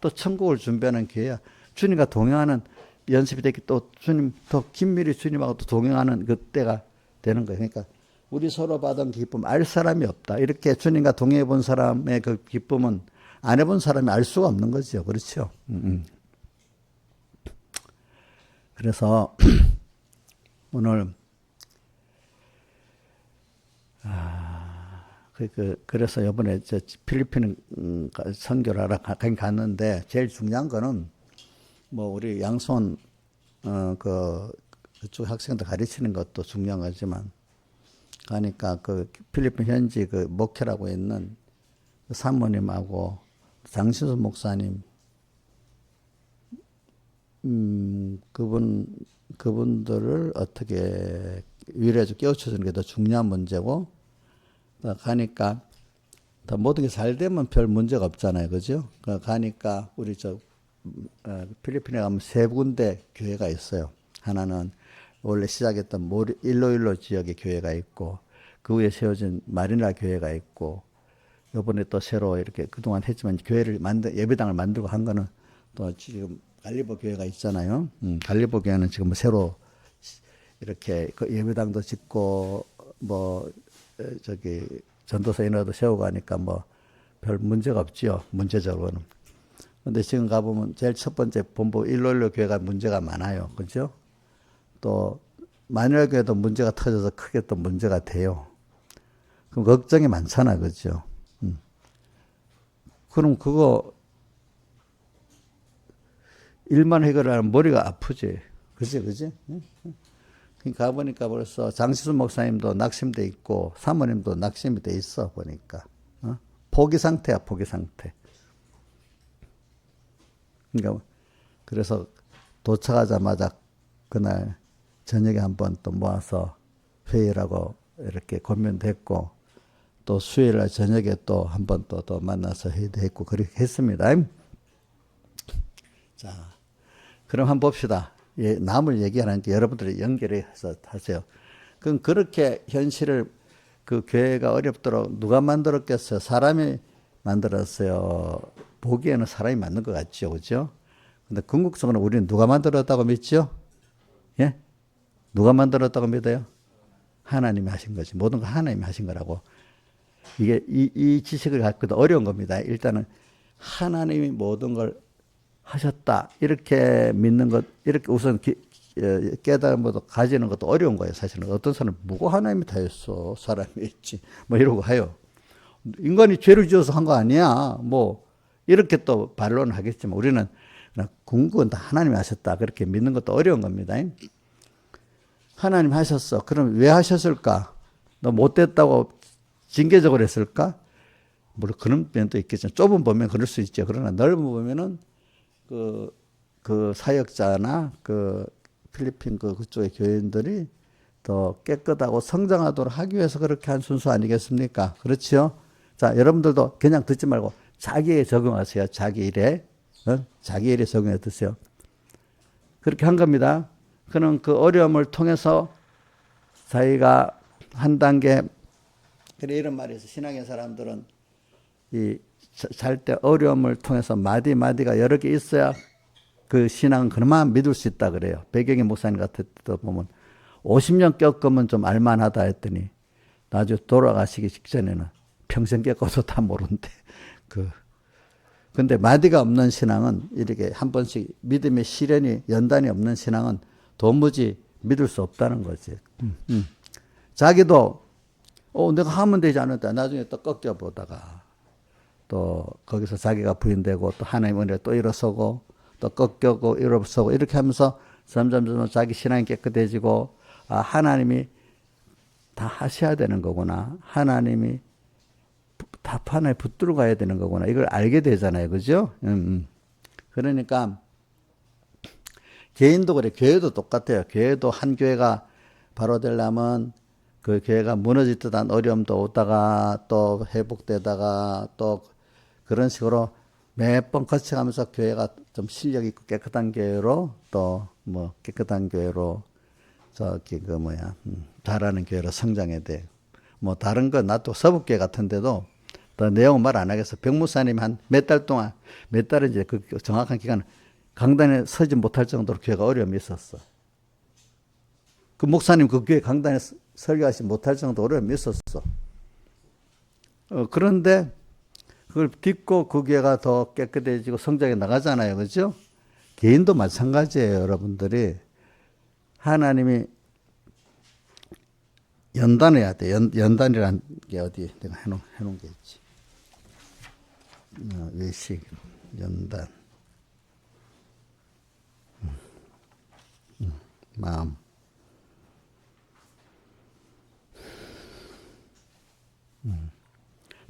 또 천국을 준비하는 기회야. 주님과 동행하는 연습이 되기, 또 주님 더 긴밀히 주님하고 또 동행하는 그때가 되는 거예요. 그러니까 우리 서로 받은 기쁨 알 사람이 없다. 이렇게 주님과 동행해 본 사람의 그 기쁨은 안 해본 사람이 알 수가 없는 거죠. 그렇죠? 그래서 오늘 그래서 이번에 저 필리핀 선교를 하러 가긴 갔는데 제일 중요한 거는 뭐 우리 양손 그쪽 학생들 가르치는 것도 중요한 거지만 가니까 그 필리핀 현지 그 목회라고 있는 그 사모님하고 장신수 목사님 그분들을 어떻게 위로해서 깨우쳐주는 게 더 중요한 문제고, 가니까 더 모든 게 잘 되면 별 문제가 없잖아요, 그죠? 가니까 우리 필리핀에 가면 세 군데 교회가 있어요. 하나는 원래 시작했던 일로일로 지역의 교회가 있고, 그 위에 세워진 마리나 교회가 있고, 이번에 또 새로 이렇게 그동안 했지만 교회를 예배당을 만들고 한 거는 또 지금 갈리보 교회가 있잖아요. 갈리보 교회는 지금 새로 이렇게 그 예배당도 짓고 전도사 인허도 세우고 하니까 뭐 별 문제가 없지요. 문제적으로는. 근데 지금 가보면 제일 첫 번째 본부 일로일로 교회가 문제가 많아요. 그죠? 또 마누엘 교회도 문제가 터져서 크게 또 문제가 돼요. 그럼 걱정이 많잖아. 그죠? 그럼 그거 일만 해결하면 머리가 아프지. 그지? 가보니까 벌써 장시수 목사님도 낙심돼 있고 사모님도 낙심이 돼 있어 보니까. 포기 상태야, 포기 상태. 그러니까 그래서 도착하자마자 그날 저녁에 한번 또 모아서 회의라고 이렇게 고민도 했고, 또 수요일날 저녁에 또 한번 또 만나서 회의도 했고 그렇게 했습니다. 자, 그럼 한번 봅시다. 남을 얘기하는데 여러분들이 연결해서 하세요. 그럼 그렇게 현실을 그 교회가 어렵도록 누가 만들었겠어요? 사람이 만들었어요. 보기에는 사람이 만든 것 같죠, 그죠? 근데 궁극적으로 우리는 누가 만들었다고 믿죠? 예? 누가 만들었다고 믿어요? 하나님이 하신 거지. 모든 거 하나님이 하신 거라고. 이게 이 지식을 갖고도 어려운 겁니다. 일단은 하나님이 모든 걸 하셨다 이렇게 믿는 것, 이렇게 우선 깨달음도 가지는 것도 어려운 거예요. 사실은 어떤 사람은 뭐가 하나님이 다 했어, 사람이 했지 뭐 이러고 해요. 인간이 죄를 지어서 한 거 아니야 뭐 이렇게 또 반론을 하겠지만, 우리는 그냥 궁극은 다 하나님이 하셨다 그렇게 믿는 것도 어려운 겁니다. 하나님 하셨어. 그럼 왜 하셨을까? 너 못됐다고 징계적으로 했을까? 물론 그런 면도 있겠지만 좁은 보면 그럴 수 있죠. 그러나 넓은 보면은 그 사역자나 그 필리핀 그쪽의 교인들이 더 깨끗하고 성장하도록 하기 위해서 그렇게 한 순수 아니겠습니까? 그렇죠? 자, 여러분들도 그냥 듣지 말고 자기에 적용하세요. 자기 일에. 자기 일에 적용해 드세요. 그렇게 한 겁니다. 그는 그 어려움을 통해서 자기가 한 단계, 그래 이런 말이 있어. 신앙의 사람들은 살 때 어려움을 통해서 마디마디가 여러 개 있어야 그 신앙은 그나마 믿을 수 있다 그래요. 배경의 목사님 같은 때도 보면 50년 겪으면 좀 알만하다 했더니 나중에 돌아가시기 직전에는 평생 겪어도 다 모른대. 근데 마디가 없는 신앙은 이렇게 한 번씩 믿음의 시련이 연단이 없는 신앙은 도무지 믿을 수 없다는 거지. 자기도 내가 하면 되지 않을까. 나중에 또 꺾여 보다가 또 거기서 자기가 부인되고 또 하나님 은혜를 또 일어서고 또 꺾여고 일어서고 이렇게 하면서 점점 자기 신앙이 깨끗해지고 아, 하나님이 다 하셔야 되는 거구나. 하나님이 답 하나에 붙들어 가야 되는 거구나. 이걸 알게 되잖아요. 그죠? 그러니까 개인도 그래. 교회도 똑같아요. 교회도 한 교회가 바로 되려면 그 교회가 무너질 듯한 어려움도 오다가 또 회복되다가 또 그런 식으로 매번 거쳐가면서 교회가 좀 실력 있고 깨끗한 교회로 또 뭐 깨끗한 교회로 저기 그 뭐야 잘하는 교회로 성장해야 돼. 뭐 다른 건 나도 서북교회 같은데도 더 내용은 말 안 하겠어. 백무사님 한 몇 달 동안 몇 달인지 그 정확한 기간 강단에 서지 못할 정도로 교회가 어려움이 있었어. 그 목사님 그 교회 강단에 설교하지 못할 정도로 어려움이 있었어. 그런데 그걸 딛고 그 교회가 더 깨끗해지고 성장해 나가잖아요. 그죠? 개인도 마찬가지예요. 여러분들이 하나님이 연단해야 돼. 연단이라는 게 어디 내가 해놓은 게 있지. 외식, 연단, 마음.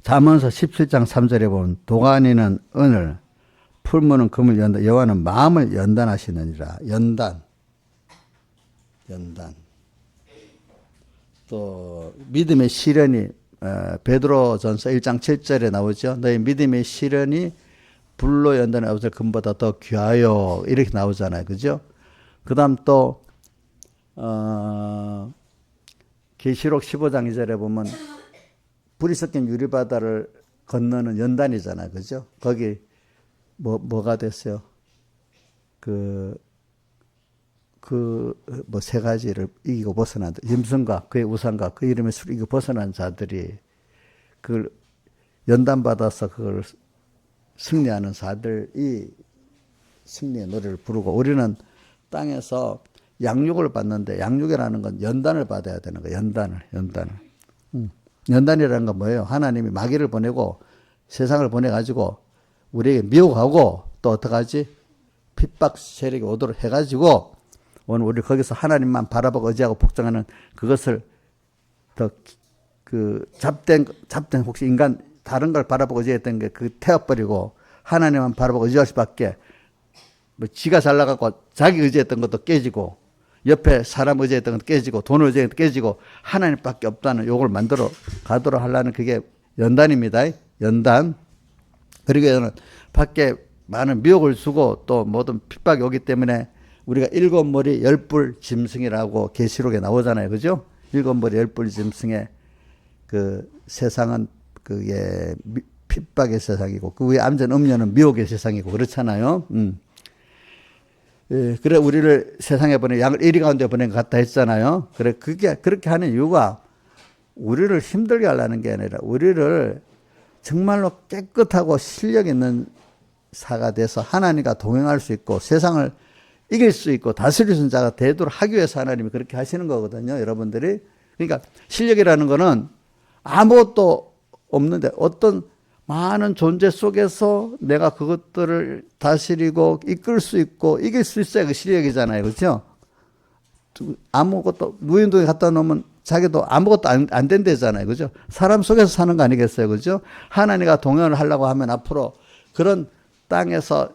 잠언서 17장 3절에 보면 도가니는 은을, 풀무는 금을 연다. 여호와는 마음을 연단하시느니라. 연단. 또 믿음의 시련이 베드로전서 1장 7절에 나오죠. 너희 믿음의 시련이 불로 연단의 아버지 금보다 더 귀하여 이렇게 나오잖아요. 그죠? 그다음 또 계시록 15장 2절에 보면 불이 섞인 유리바다를 건너는 연단이잖아요. 그죠? 거기 뭐가 됐어요? 뭐 세 가지를 이기고 벗어난, 짐승과 그의 우상과 그 이름의 수를 이기고 벗어난 자들이 그걸 연단받아서 그걸 승리하는 자들이 승리의 노래를 부르고 우리는 땅에서 양육을 받는데 양육이라는 건 연단을 받아야 되는 거예요. 연단을. 연단이라는 건 뭐예요? 하나님이 마귀를 보내고 세상을 보내가지고 우리에게 미혹하고 또 어떡하지? 핍박 세력이 오도록 해가지고 오늘 우리 거기서 하나님만 바라보고 의지하고 복종하는 그것을 더 잡된 혹시 인간 다른 걸 바라보고 의지했던 게 그 태워버리고 하나님만 바라보고 의지할 수밖에 뭐 지가 잘 나가고 자기 의지했던 것도 깨지고 옆에 사람 의지했던 것도 깨지고 돈을 의지했던 것도 깨지고 하나님밖에 없다는 요걸 만들어 가도록 하려는 그게 연단입니다. 연단. 그리고 저는 밖에 많은 미혹을 주고 또 모든 핍박이 오기 때문에 우리가 일곱 머리 열뿔 짐승이라고 계시록에 나오잖아요. 그죠? 일곱 머리 열뿔 짐승의 그 세상은 그게 핍박의 세상이고 그 위에 앉은 음녀는 미혹의 세상이고 그렇잖아요. 예, 그래 우리를 세상에 보내 양을 이리 가운데 보낸 것 같다 했잖아요. 그래 그게 그렇게 하는 이유가 우리를 힘들게 하려는 게 아니라 우리를 정말로 깨끗하고 실력 있는 사가 돼서 하나님과 동행할 수 있고 세상을 이길 수 있고 다스릴 수 있는 자가 되도록 하기 위해서 하나님이 그렇게 하시는 거거든요. 여러분들이. 그러니까 실력이라는 거는 아무것도 없는데 어떤 많은 존재 속에서 내가 그것들을 다스리고 이끌 수 있고 이길 수 있어야 그 실력이잖아요. 그렇죠? 아무것도 무인도에 갖다 놓으면 자기도 아무것도 안 된대잖아요. 그죠? 사람 속에서 사는 거 아니겠어요. 그죠? 하나님과 동행을 하려고 하면 앞으로 그런 땅에서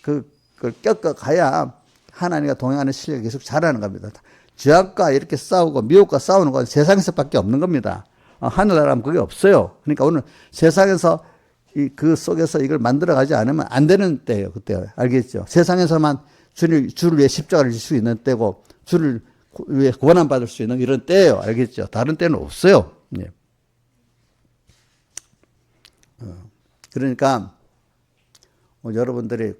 그걸 꺾어가야 하나님과 동행하는 실력이 계속 자라는 겁니다. 죄악과 이렇게 싸우고 미혹과 싸우는 건 세상에서밖에 없는 겁니다. 하늘나라면 그게 없어요. 그러니까 오늘 세상에서 그 속에서 이걸 만들어가지 않으면 안 되는 때예요. 그때 알겠죠? 세상에서만 주를 위해 십자가를 질 수 있는 때고 주를 위해 고난받을 수 있는 이런 때예요. 알겠죠? 다른 때는 없어요. 예. 그러니까 여러분들이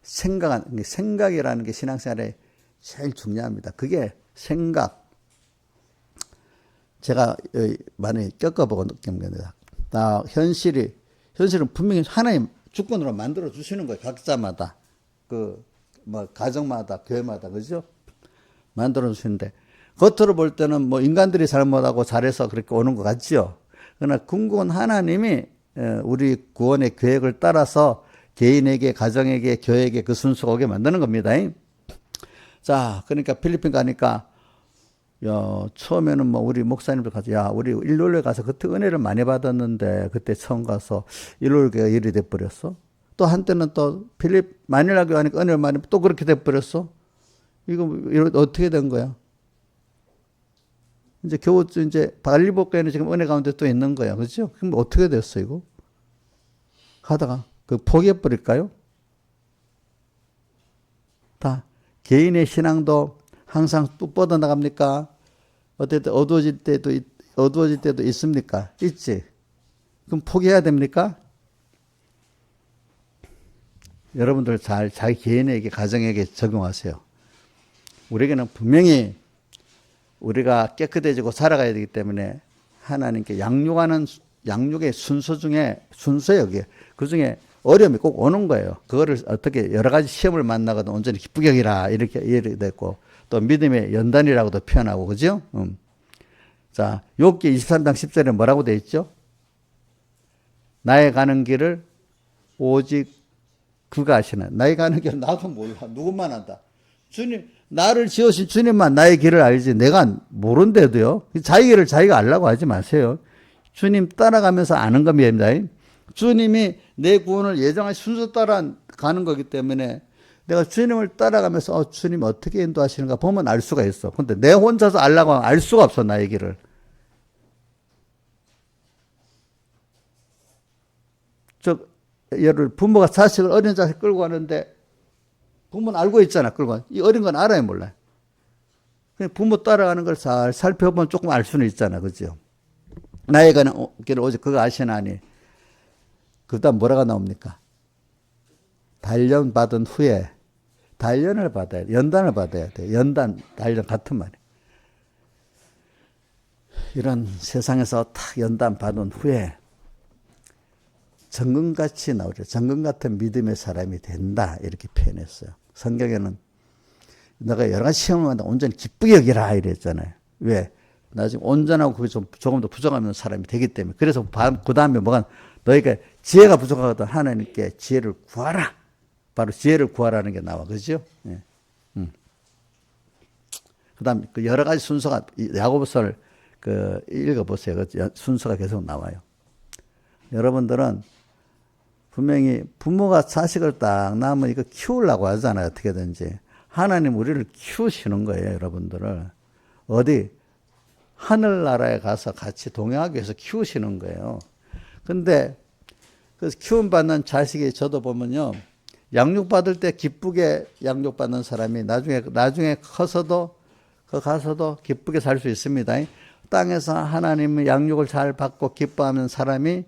생각이라는 게 신앙생활에 제일 중요합니다. 그게 생각. 제가 많이 겪어보고 느낀 겁니다. 현실은 분명히 하나님 주권으로 만들어 주시는 거예요. 각자마다. 가정마다, 교회마다. 그죠? 만들어 주시는데, 겉으로 볼 때는 인간들이 잘못하고 잘해서 그렇게 오는 것 같지요. 그러나 궁극은 하나님이 우리 구원의 계획을 따라서 개인에게, 가정에게, 교회에게 그 순수가 오게 만드는 겁니다. 자, 그러니까 필리핀 가니까 처음에는 뭐 우리 목사님들 가서 야, 우리 일요일에 가서 그때 은혜를 많이 받았는데 그때 처음 가서 일요일교회가 이리 돼버렸어. 또 한때는 또 마닐라 교회 하니까 은혜를 많이 또 그렇게 돼버렸어. 이거 어떻게 된 거야? 이제 겨우 이제 발리복교회는 지금 은혜 가운데 또 있는 거야. 그렇죠? 그럼 어떻게 됐어 이거? 하다가 포기해 버릴까요? 다 개인의 신앙도 항상 뚝 뻗어 나갑니까? 어쨌든 어두워질 때도 있습니까? 있지. 그럼 포기해야 됩니까? 여러분들 자기 개인에게, 가정에게 적용하세요. 우리에게는 분명히 우리가 깨끗해지고 살아가야 되기 때문에 하나님께 양육의 순서 중에 순서예요. 그 중에 어려움이 꼭 오는 거예요. 그거를 어떻게 여러 가지 시험을 만나거든 온전히 기쁘게 여기라 이렇게 이해됐고 또 믿음의 연단이라고도 표현하고 그죠? 자, 욥기 23장 10절에 뭐라고 돼 있죠? 나의 가는 길을 오직 그가 아시나. 나의 가는 길은 나도 몰라. 누구만 안다. 주님, 나를 지으신 주님만 나의 길을 알지. 내가 모른대도요. 자기 길을 자기가 알라고 하지 마세요. 주님 따라가면서 아는 겁니다. 주님이 내 구원을 예정하신 순서 따라 가는 거기 때문에 내가 주님을 따라가면서 주님 어떻게 인도하시는가 보면 알 수가 있어. 근데 내 혼자서 알라고 하면 알 수가 없어, 나의 길을. 예를 부모가 어린 자식 끌고 가는데 부모는 알고 있잖아, 끌고 가. 이 어린 건 알아요, 몰라요? 그냥 부모 따라가는 걸 잘 살펴보면 조금 알 수는 있잖아, 그죠? 나의 가는 길을 오직 그가 아시나니. 그 다음 뭐라가 나옵니까? 단련 받은 후에 단련을 받아야 돼. 연단을 받아야 돼. 연단, 단련 같은 말이에요. 이런 세상에서 탁 연단 받은 후에 정금같이 나오죠. 정금 같은 믿음의 사람이 된다. 이렇게 표현했어요. 성경에는 너가 여러 가지 시험을 만나 온전히 기쁘게 여기라 이랬잖아요. 왜? 나중에 온전하고 그게 조금 더 부족하면 사람이 되기 때문에. 그래서 그 다음에 뭐가 너희가 지혜가 부족하거든 하나님께 지혜를 구하라. 바로 지혜를 구하라는 게 나와. 그죠? 예. 그 다음 그 여러 가지 순서가 야고보서를 읽어보세요. 그 순서가 계속 나와요. 여러분들은 분명히 부모가 자식을 딱 낳으면 이거 키우려고 하잖아요. 어떻게든지. 하나님 우리를 키우시는 거예요. 여러분들을. 어디? 하늘나라에 가서 같이 동행하기 위해서 키우시는 거예요. 근데 그 키움받는 자식이 저도 보면요. 양육받을 때 기쁘게 양육받는 사람이 나중에 커서도 가서도 기쁘게 살 수 있습니다. 땅에서 하나님의 양육을 잘 받고 기뻐하는 사람이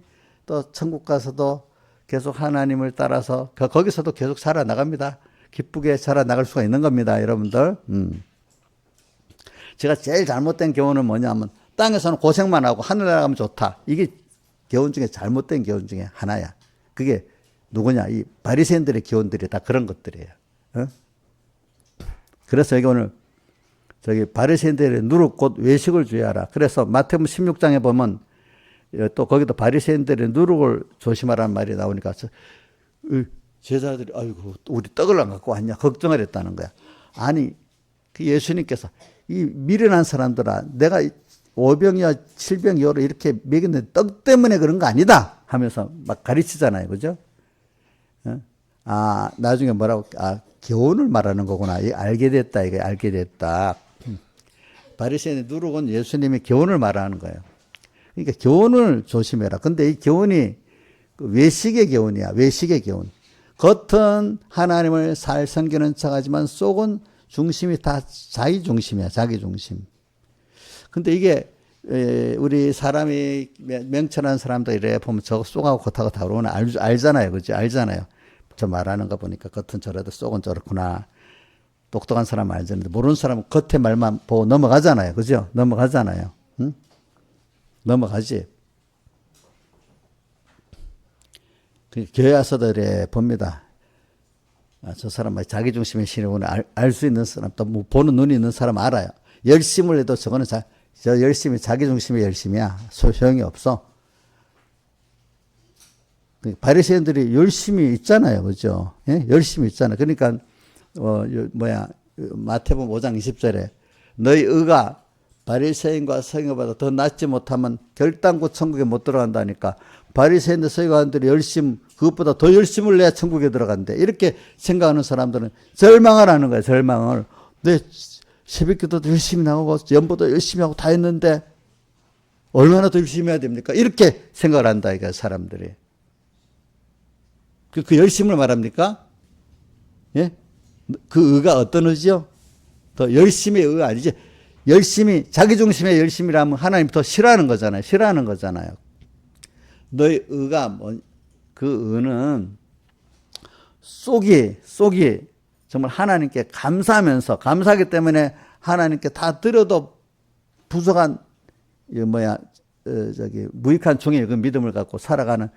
또 천국 가서도 계속 하나님을 따라서 거기서도 계속 살아나갑니다. 기쁘게 살아나갈 수가 있는 겁니다. 여러분들. 제가 제일 잘못된 교훈은 뭐냐면 땅에서는 고생만 하고 하늘나라 가면 좋다. 이게 교훈 중에 잘못된 교훈 중에 하나야. 그게 누구냐? 이 바리새인들의 교훈들이 다 그런 것들이에요. 그래서 여기 오늘 바리새인들의 누룩 곧 외식을 주의하라. 그래서 마태복음 16장에 보면 또 거기도 바리새인들의 누룩을 조심하라는 말이 나오니까 제자들이 아이고 우리 떡을 안 갖고 왔냐 걱정을 했다는 거야. 아니 그 예수님께서 이 미련한 사람들아 내가 5병이야 7병 이렇게 먹였는데 떡 때문에 그런 거 아니다 하면서 막 가르치잖아요. 그죠? 나중에 뭐라고 교훈을 말하는 거구나. 알게 됐다. 이거 알게 됐다. 바리새인의 누룩은 예수님이 교훈을 말하는 거예요. 그러니까 교훈을 조심해라. 근데 이 교훈이 외식의 교훈이야. 외식의 교훈. 겉은 하나님을 잘 섬기는 척하지만 속은 중심이 다 자기 중심이야. 자기 중심. 근데 이게 우리 사람이 명철한 사람들 이래 보면 저거 속하고 겉하고 다르구나 알잖아요. 그죠? 알잖아요. 저 말하는 거 보니까 겉은 저래도 속은 저렇구나. 똑똑한 사람 알잖아요. 모르는 사람은 겉에 말만 보고 넘어가잖아요. 그죠? 넘어가잖아요. 응? 넘어가지. 교회 와서도 이래 봅니다. 저 사람 자기 중심의 신이구나 알 수 있는 사람 또 뭐 보는 눈이 있는 사람 알아요. 열심을 해도 저거는 저 열심히 자기 중심의 열심이야. 소용이 없어. 바리새인들이 열심히 있잖아요, 그죠? 예? 열심히 있잖아요. 그러니까 마태복음 5장 20절에 너희 의가 바리새인과 서기관보다 더 낫지 못하면 결단코 천국에 못 들어간다니까. 바리새인들 서기관들이 그것보다 더 열심을 내야 천국에 들어간대. 이렇게 생각하는 사람들은 절망을 하는 거예요. 절망을. 내 새벽기도도 열심히 나가고 연보도 열심히 하고 다 했는데 얼마나 더 열심히 해야 됩니까? 이렇게 생각을 한다 이거 사람들이. 그 열심을 말합니까? 예? 그 의가 어떤 의지요? 더 열심의 의가 아니지. 열심히, 자기중심의 열심이라면 하나님 더 싫어하는 거잖아요. 싫어하는 거잖아요. 너의 의가 그 의는 쏙이 정말 하나님께 감사하면서, 감사하기 때문에 하나님께 다 드려도 부족한, 무익한 종의 그 믿음을 갖고 살아가는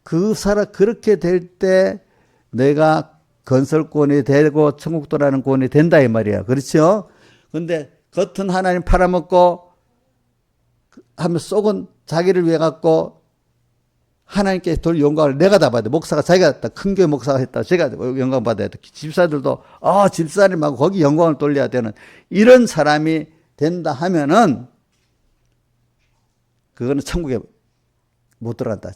그렇게 될 때 내가 건설권이 되고 천국 도라는 권이 된다 이 말이야. 그렇죠? 근데 겉은 하나님 팔아먹고 하면 속은 자기를 위해 갖고 하나님께 돌 영광을 내가 다 받아야 돼. 목사가 자기가 했다. 큰 교회 목사가 했다. 제가 영광 받아야 돼. 집사들도 집사님하고 거기 영광을 돌려야 되는 이런 사람이 된다 하면은 그거는 천국에 못 들어간다.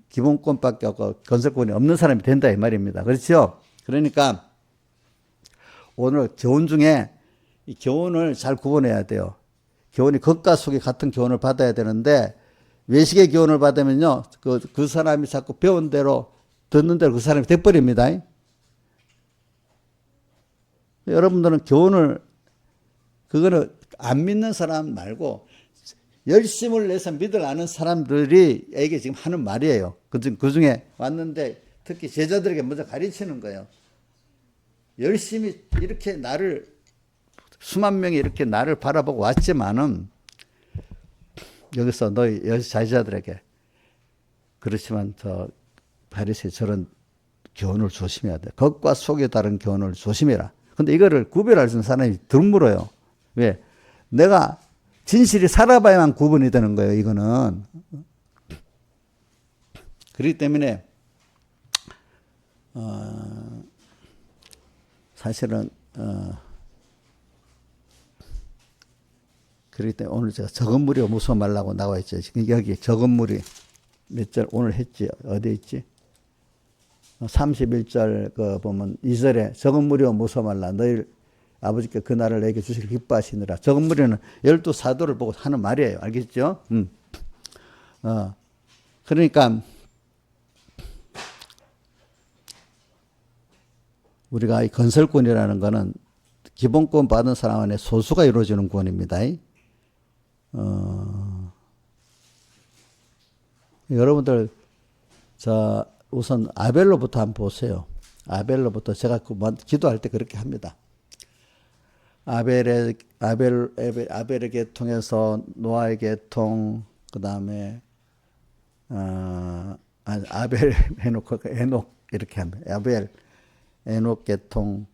기본권밖에 없고 건설권이 없는 사람이 된다 이 말입니다. 그렇죠? 그러니까 오늘 교훈 중에 이 교훈을 잘 구분해야 돼요. 교훈이 겉과 속이 같은 교훈을 받아야 되는데 외식의 교훈을 받으면요, 그 사람이 자꾸 배운 대로 듣는 대로 그 사람이 돼버립니다. 여러분들은 그거는 안 믿는 사람 말고 열심을 내서 믿을 아는 사람들이 에게 지금 하는 말이에요. 그 중에 왔는데 특히 제자들에게 먼저 가르치는 거예요. 열심히 이렇게 수만 명이 이렇게 나를 바라보고 왔지만은 여기서 너희 제자들에게 그렇지만 바리새인 저런 교훈을 조심해야 돼. 겉과 속에 다른 교훈을 조심해라. 근데 이거를 구별할 수 있는 사람이 드물어요. 왜? 내가 진실이 살아봐야만 구분이 되는 거예요, 이거는. 그렇기 때문에, 사실은, 그렇기 때문에 오늘 제가 적은 무리가 무서워 말라고 나와 있죠. 여기 적은 무리 몇 절 오늘 했지? 어디 있지? 31절 보면 2절에 적은 무리와 무서워 말라. 너희 아버지께 그 날을 내게 주시길 기뻐하시느라. 적은 무리는 12사도를 보고 하는 말이에요. 알겠죠? 그러니까 우리가 이 건설권이라는 거는 기본권 받은 사람 안에 소수가 이루어지는 권입니다. 여러분들 우선 아벨로부터 한번 보세요. 아벨로부터 제가 기도할 때 그렇게 합니다. 아벨의 계통에서 노아의 계통, 그 다음에 아벨 해놓고 에녹 이렇게 합니다. 아벨, 에녹 계통,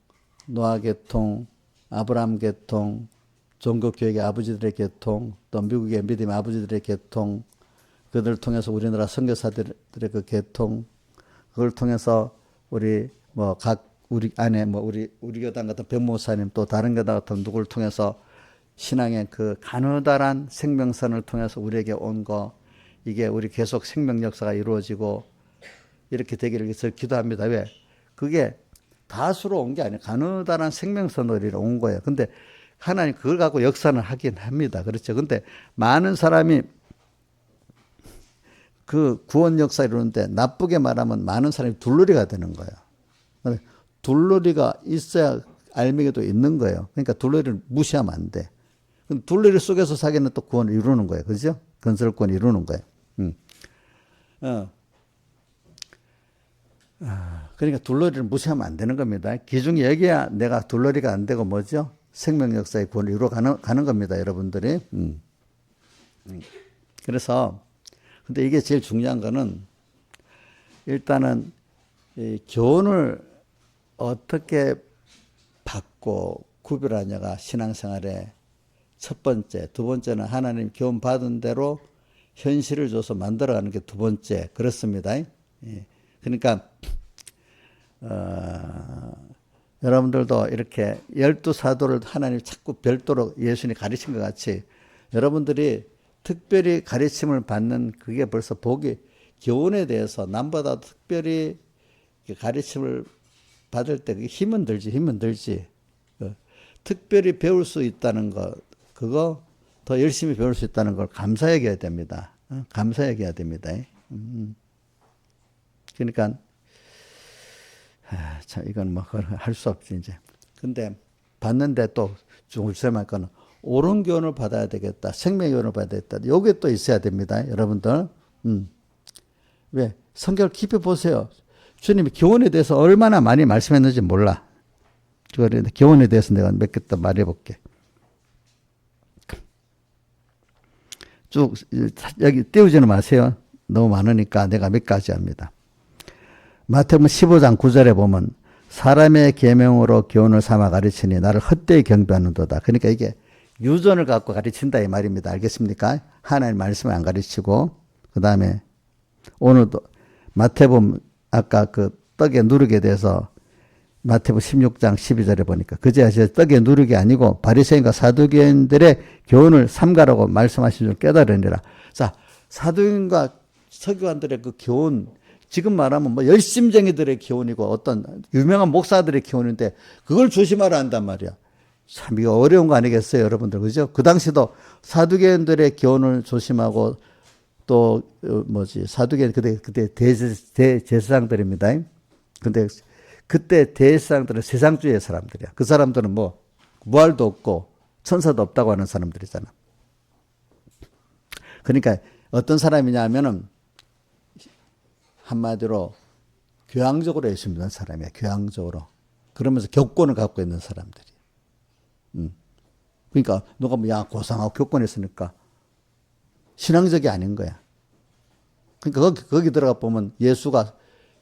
노아 계통, 아브라함 계통, 종교교육의 아버지들의 계통, 또 미국의 믿음의 아버지들의 계통, 그들을 통해서 우리나라 선교사들의 그 계통, 그걸 통해서 우리 교단 같은 변모사님 또 다른 교단 같은 누구를 통해서 신앙의 그 가느다란 생명선을 통해서 우리에게 온 거, 이게 우리 계속 생명 역사가 이루어지고 이렇게 되기를 위해서 기도합니다. 왜? 그게 다수로 온 게 아니에요. 가느다란 생명선으로 온 거예요. 근데 하나님 그걸 갖고 역사는 하긴 합니다. 그렇죠. 근데 많은 사람이 그 구원 역사 이루는데 나쁘게 말하면 많은 사람이 둘러리가 되는 거예요. 둘러리가 있어야 알맹이도 있는 거예요. 그러니까 둘러리를 무시하면 안 돼. 둘러리 속에서 사기는 또 구원을 이루는 거예요. 그죠? 건설권을 이루는 거예요. 그러니까 둘러리를 무시하면 안 되는 겁니다. 기중이 여기야 내가 둘러리가 안 되고 뭐죠? 생명 역사의 구원을 이루어 가는 겁니다. 여러분들이. 그래서 근데 이게 제일 중요한 거는 일단은 이 교훈을 어떻게 받고 구별하냐가 신앙생활의 첫 번째, 두 번째는 하나님 교훈 받은 대로 현실을 줘서 만들어가는 게 두 번째. 그렇습니다. 예. 그러니까 여러분들도 이렇게 12사도를 하나님 자꾸 별도로 예수님이 가르친 것 같이 여러분들이 특별히 가르침을 받는 그게 벌써 복이 교훈에 대해서 남보다 특별히 가르침을 받을 때 그게 힘은 들지. 특별히 배울 수 있다는 거, 그거 더 열심히 배울 수 있다는 걸 감사해야 됩니다. 감사해야 됩니다. 그러니까 참 이건 뭐 할 수 없지 이제. 근데 받는데 또 주님할 거는 옳은 교훈을 받아야 되겠다. 생명의 교훈을 받아야 되겠다. 요게 또 있어야 됩니다. 여러분들. 왜? 성경을 깊이 보세요. 주님이 교훈에 대해서 얼마나 많이 말씀했는지 몰라. 그런데 교훈에 대해서 내가 몇 개 더 말해볼게. 쭉 여기 띄우지는 마세요. 너무 많으니까 내가 몇 가지 합니다. 마태복음 15장 9절에 보면 사람의 계명으로 교훈을 삼아 가르치니 나를 헛되이 경배하는도다. 그러니까 이게 유전을 갖고 가르친다 이 말입니다. 알겠습니까? 하나님 말씀을 안 가르치고 그 다음에 오늘도 마태복음 아까 그 떡에 누르게 돼서 마태복음 16장 12절에 보니까 그제야 떡에 누르게 아니고 바리새인과 사두개인들의 교훈을 삼가라고 말씀하신 줄 깨달으니라. 자, 사두개인과 서기관들의 그 교훈, 지금 말하면 뭐 열심쟁이들의 교훈이고 어떤 유명한 목사들의 교훈인데 그걸 조심하라 한단 말이야. 참 이거 어려운 거 아니겠어요, 여러분들. 그죠? 그 당시도 사두개인들의 교훈을 조심하고 또 사두개인 그때 대제사장들입니다. 근데 그때 대제사장들은 세상주의 사람들이야. 그 사람들은 뭐 부활도 없고 천사도 없다고 하는 사람들이잖아. 그러니까 어떤 사람이냐면은 한마디로 교양적으로 예수 믿는 사람이야. 교양적으로. 그러면서 교권을 갖고 있는 사람들이. 그러니까 누가 뭐 야 고상하고 교권 있으니까 신앙적이 아닌 거야. 그러니까 거기 들어가 보면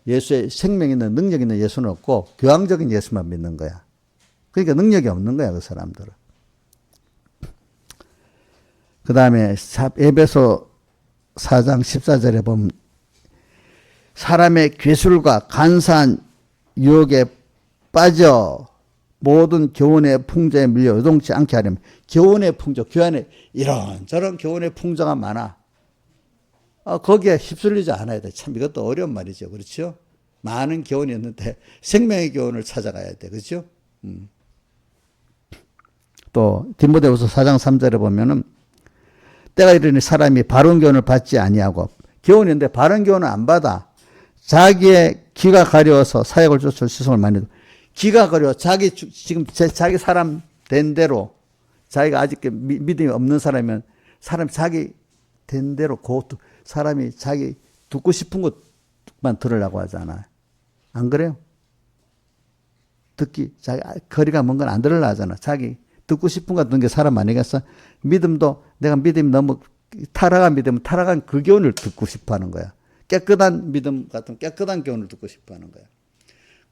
예수의 생명 있는 능력 있는 예수는 없고 교양적인 예수만 믿는 거야. 그러니까 능력이 없는 거야, 그 사람들은. 그 다음에 에베소 4장 14절에 보면 사람의 괴술과 간사한 유혹에 빠져 모든 교훈의 풍조에 밀려 요동치 않게 하려면 교훈의 풍조, 교환에 이런저런 교훈의 풍조가 많아. 거기에 휩쓸리지 않아야 돼. 참 이것도 어려운 말이죠. 그렇죠? 많은 교훈이 있는데 생명의 교훈을 찾아가야 돼. 그렇죠? 또 디모데후서 4장 3절에 보면은 때가 이르니 사람이 바른 교훈을 받지 아니하고 교훈인데 바른 교훈을 안 받아. 자기의 귀가 가려워서 사역을 쫓을 시선을 많이 둬. 귀가 가려워. 지금 자기 사람 된 대로 자기가 아직 믿음이 없는 사람이면 자기 된 대로 사람이 자기 듣고 싶은 것만 들으려고 하잖아. 안 그래요? 자기 거리가 먼 건 안 들으려고 하잖아. 자기 듣고 싶은 거 듣는 게 사람 아니겠어? 믿음도 내가 믿음이 너무 타락한 그 교훈을 듣고 싶어 하는 거야. 깨끗한 믿음 같은 깨끗한 교훈을 듣고 싶어 하는 거야.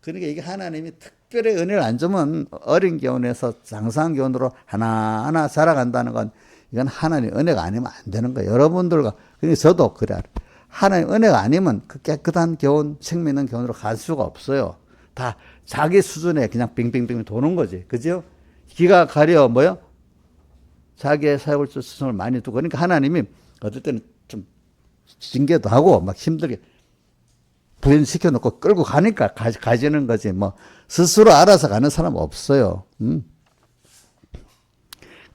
그러니까 이게 하나님이 특별히 은혜를 안 주면 어린 교훈에서 장성한 교훈으로 하나하나 자라간다는 건 이건 하나님 은혜가 아니면 안 되는 거예요. 여러분들과, 그러니까 저도 그래. 하나님 은혜가 아니면 그 깨끗한 교훈, 생명 있는 교훈으로 갈 수가 없어요. 다 자기 수준에 그냥 빙빙빙 도는 거지. 그죠? 귀가 가려 자기의 사역을 수준을 많이 두고. 그러니까 하나님이 어떨 때는 좀 징계도 하고 막 힘들게 부인시켜 놓고 끌고 가니까 가지는 거지. 뭐 스스로 알아서 가는 사람 없어요.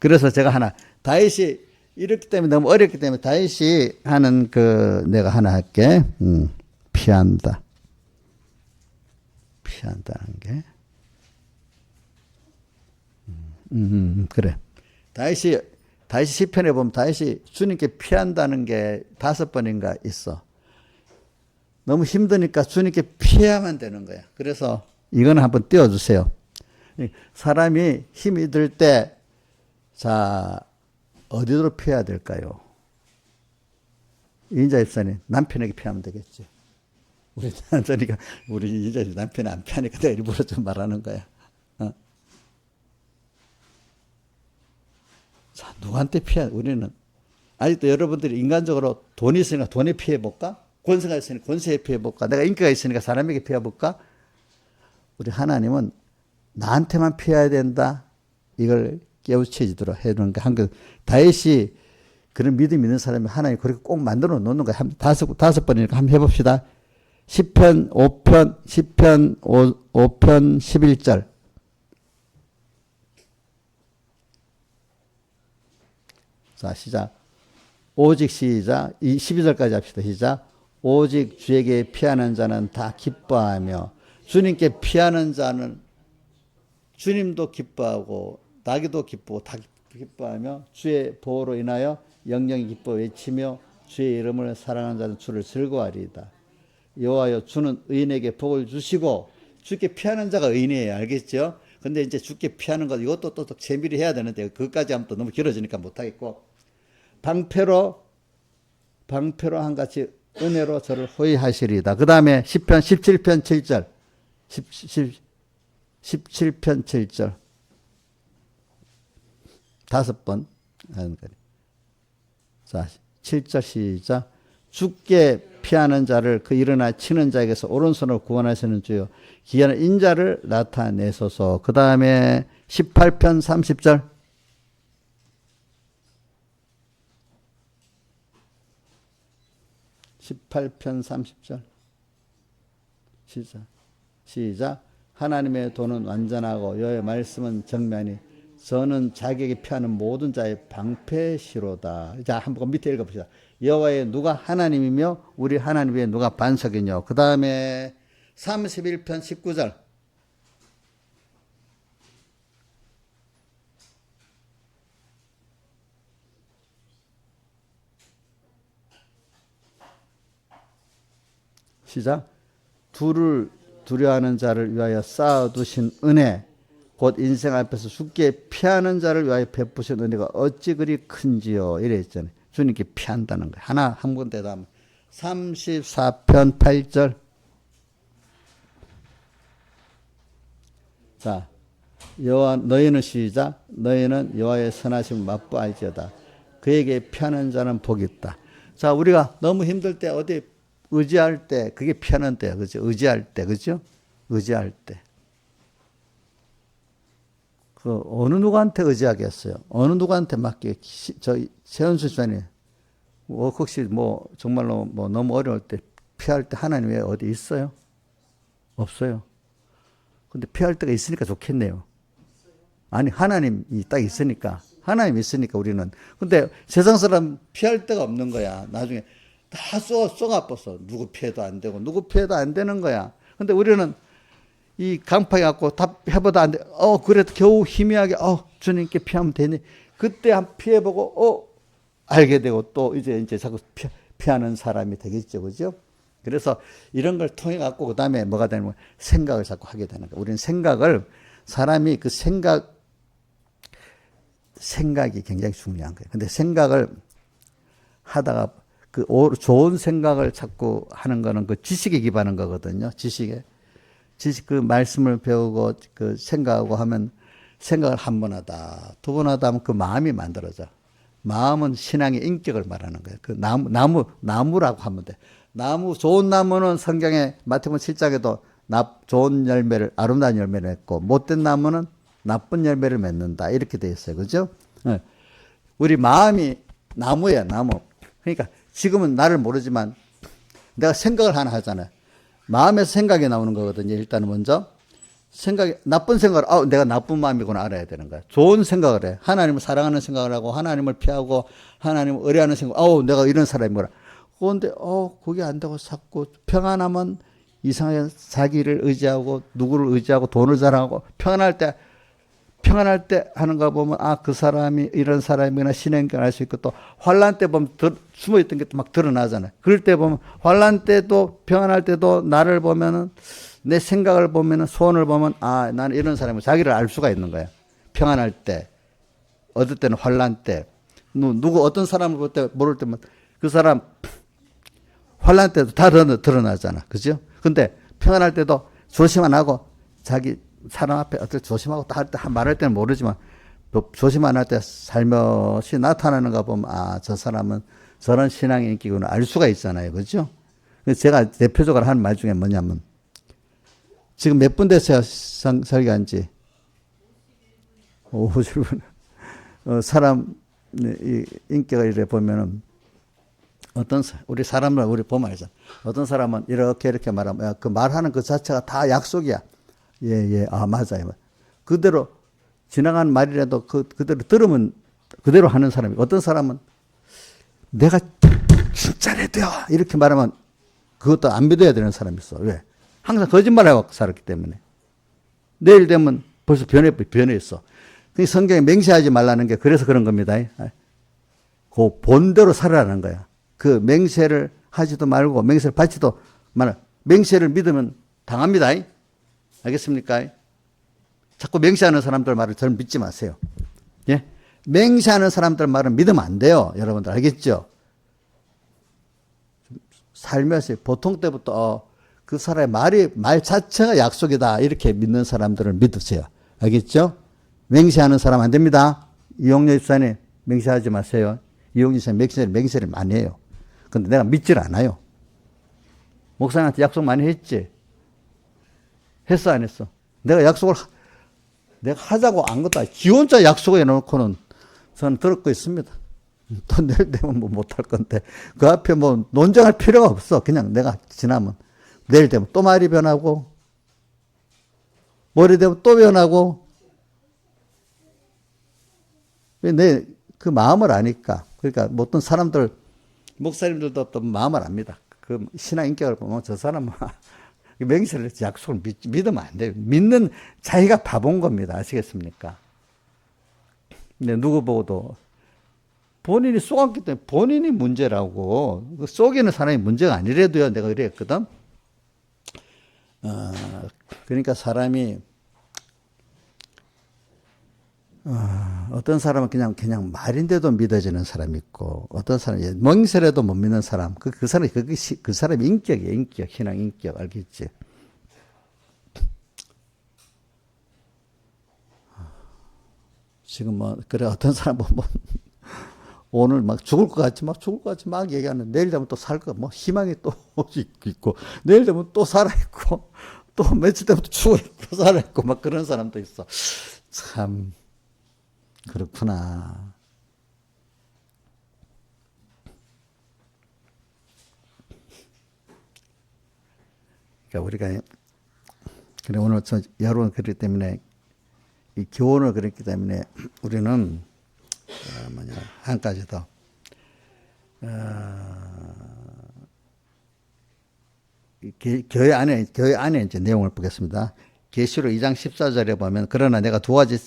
그래서 제가 하나 다윗이 이렇기 때문에 너무 어렵기 때문에 다윗이 하는 내가 하나 할게. 피한다는 게. 그래. 다윗이 시편에 보면 다윗이 주님께 피한다는 게 5번인가 있어. 너무 힘드니까 주님께 피해야만 되는 거야. 그래서 이거는 한번 띄워주세요. 사람이 힘이 들 때, 자, 어디로 피해야 될까요? 이인자 집사님, 남편에게 피하면 되겠지. 우리 이인자 집 남편이 안 피하니까 내가 일부러 좀 말하는 거야. 누구한테 우리는 아직도 여러분들이 인간적으로 돈이 있으니까 돈에 피해볼까? 권세가 있으니까 권세에 피해볼까? 내가 인기가 있으니까 사람에게 피해볼까? 우리 하나님은 나한테만 피해야 된다. 이걸 깨우쳐지도록 해주는 게 한국 다윗이 그런 믿음 있는 사람이 하나님 그렇게 꼭 만들어 놓는 거야. 다섯 번이니까 한번 해봅시다. 시편 5편 11절. 자, 시작. 오직 시작. 12절까지 합시다. 시작. 오직 주에게 피하는 자는 다 기뻐하며 주님께 피하는 자는 주님도 기뻐하고 나기도 기쁘고 다 기뻐하며 주의 보호로 인하여 영영이 기뻐 외치며 주의 이름을 사랑하는 자는 주를 즐거워하리이다. 여호와여 주는 의인에게 복을 주시고 주께 피하는 자가 의인이에요. 알겠죠? 근데 이제 주께 피하는 것 이것도 또 재미를 해야 되는데 그것까지 하면 또 너무 길어지니까 못하겠고 방패로 한같이 은혜로 저를 호위하시리이다. 그 다음에 시편 17편 7절 17편 7절 5번 하는 거예요. 자, 7절 시작. 주께 피하는 자를 그 일어나 치는 자에게서 오른손으로 구원하시는 주여 기이한 인자를 나타내소서. 그 다음에 18편 30절 18편 30절 시작. 하나님의 도는 완전하고 여호와의 말씀은 정면이 저는 자기에게 피하는 모든 자의 방패시로다. 자, 한번 밑에 읽어봅시다. 여호와의 누가 하나님이며 우리 하나님의 누가 반석이뇨. 그 다음에 31편 19절 시작. 두를 두려워하는 자를 위하여 쌓아두신 은혜 곧 인생 앞에서 죽게 피하는 자를 위하여 베푸신 은혜가 어찌 그리 큰지요. 이래 있잖아요. 주님께 피한다는 거예요. 하나 한 번 대답하면 34편 8절 자, 여호와 너희는 시작. 너희는 여호와의 선하심을 맛보알지어다. 그에게 피하는 자는 복이 있다. 자, 우리가 너무 힘들 때 어디 의지할 때 그게 피하는 때야. 그죠? 의지할 때. 그죠? 의지할 때. 그 어느 누구한테 의지하겠어요? 어느 누구한테 맡겨? 최은수 주장님, 혹시 정말로 너무 어려울 때 피할 때 하나님 왜 어디 있어요? 없어요. 근데 피할 때가 있으니까 좋겠네요. 아니 하나님이 딱 있으니까 우리는. 근데 세상 사람 피할 데가 없는 거야. 나중에 다 쏘가 아파서 누구 피해도 안 되고 누구 피해도 안 되는 거야. 근데 우리는 이 강팍이 갖고 다 해봐도 안 돼. 그래도 겨우 희미하게, 주님께 피하면 되네. 그때 한 피해보고, 알게 되고 또 이제 자꾸 피하는 사람이 되겠죠. 그죠? 그래서 이런 걸 통해 갖고 그 다음에 뭐가 되냐면 생각을 자꾸 하게 되는 거예요. 우리는 사람이 그 생각이 굉장히 중요한 거예요. 근데 생각을 하다가 좋은 생각을 자꾸 하는 거는 그 지식에 기반한 거거든요. 지식 그 말씀을 배우고 그 생각하고 하면 생각을 한 번 하다, 두 번 하다 하면 그 마음이 만들어져. 마음은 신앙의 인격을 말하는 거예요. 그 나무라고 하면 돼. 좋은 나무는 성경에 마태복음 7장에도 좋은 열매를, 아름다운 열매를 맺고, 못된 나무는 나쁜 열매를 맺는다. 이렇게 돼 있어요. 그죠? 우리 마음이 나무야, 나무. 그러니까 지금은 나를 모르지만 내가 생각을 하나 하잖아요. 마음에서 생각이 나오는 거거든요. 일단은 먼저 나쁜 생각을 내가 나쁜 마음이구나 알아야 되는 거야. 좋은 생각을 해. 하나님을 사랑하는 생각을 하고 하나님을 피하고 하나님을 의뢰하는 생각. 내가 이런 사람이구나. 그런데 그게 안 되고 자꾸 평안하면 이상하게 자기를 의지하고 누구를 의지하고 돈을 자랑하고 평안할 때 하는 거 보면 그 사람이 이런 사람이나 신행견 알 수 있고 또 환난 때 보면 숨어있던 게 또 막 드러나잖아요. 그럴 때 보면 환난 때도 평안할 때도 나를 보면은 내 생각을 보면은 소원을 보면 나는 이런 사람이고 자기를 알 수가 있는 거야. 평안할 때, 어떨 때는 환난 때, 어떤 사람을 볼 때 모를 때면 그 사람 환난 때도 다 드러나잖아, 그죠? 근데 평안할 때도 조심 안 하고 자기 사람 앞에 어떻게 조심하고 말할 때는 모르지만 조심 안 할 때 살며시 나타나는 거 보면 저 사람은 저런 신앙의 인기구나 알 수가 있잖아요. 그죠? 제가 대표적으로 하는 말 중에 뭐냐면, 지금 몇 분 됐어요? 설교한 지? 50분. 사람, 이 인격을 이래 보면은, 우리 사람을 우리 보면 알잖아. 어떤 사람은 이렇게 말하면, 야, 그 말하는 그 자체가 다 약속이야. 예, 맞아요. 그대로 지나가는 말이라도 그대로 들으면 그대로 하는 사람이, 어떤 사람은 내가 진짜래 돼요. 이렇게 말하면 그것도 안 믿어야 되는 사람이 있어. 왜? 항상 거짓말하고 살았기 때문에. 내일 되면 벌써 변했어. 성경에 맹세하지 말라는 게 그래서 그런 겁니다. 그 본대로 살아라는 거야. 그 맹세를 하지도 말고 맹세를 받지도 말아. 맹세를 믿으면 당합니다. 알겠습니까? 자꾸 맹세하는 사람들 말을 절 믿지 마세요. 예? 맹세하는 사람들 말은 믿으면 안 돼요. 여러분들 알겠죠? 살면서 보통 때부터 그 사람의 말 자체가 약속이다 이렇게 믿는 사람들을 믿으세요. 알겠죠? 맹세하는 사람 안 됩니다. 이용렬 집사님 맹세하지 마세요. 이용렬 집사님 맹세를 많이 해요. 근데 내가 믿질 않아요. 목사님한테 약속 많이 했지? 했어 안 했어? 내가 하자고 안 것도 아니고 지 혼자 약속해 놓고는 저는 들었고 있습니다. 또 내일 되면 뭐 못할 건데 그 앞에 뭐 논쟁할 필요가 없어. 그냥 내가 지나면 내일 되면 또 말이 변하고 모레 되면 또 변하고 내 그 마음을 아니까. 그러니까 뭐 어떤 사람들 목사님들도 또 마음을 압니다. 그 신앙 인격을 보면 저 사람은 맹세를 약속을 믿으면 안 돼요. 믿는 자기가 바본 겁니다. 아시겠습니까? 근데 누구 보고도 본인이 속았기 때문에 본인이 문제라고. 속이는 사람이 문제가 아니래도요. 내가 그랬거든. 그러니까 사람이 어떤 사람은 그냥 말인데도 믿어지는 사람이 있고, 어떤 사람이 맹세라도 못 믿는 사람, 그 사람이 인격이에요. 인격, 신앙 인격. 알겠지? 지금 그래, 어떤 사람은 오늘 막 죽을 것 같이 막 얘기하는, 내일 되면 또 살 거, 희망이 또 있고, 내일 되면 또 살아있고, 또 며칠 되면 또 죽을 또 살아있고, 막 그런 사람도 있어. 참. 그렇구나. 그러니까 우리가 그래 오늘 여러분 그렇기 때문에 이 교훈을 그랬기 때문에 우리는 한 가지 더 교회 안에 이제 내용을 보겠습니다. 계시록 2장 14절에 보면 그러나 내가 두 가지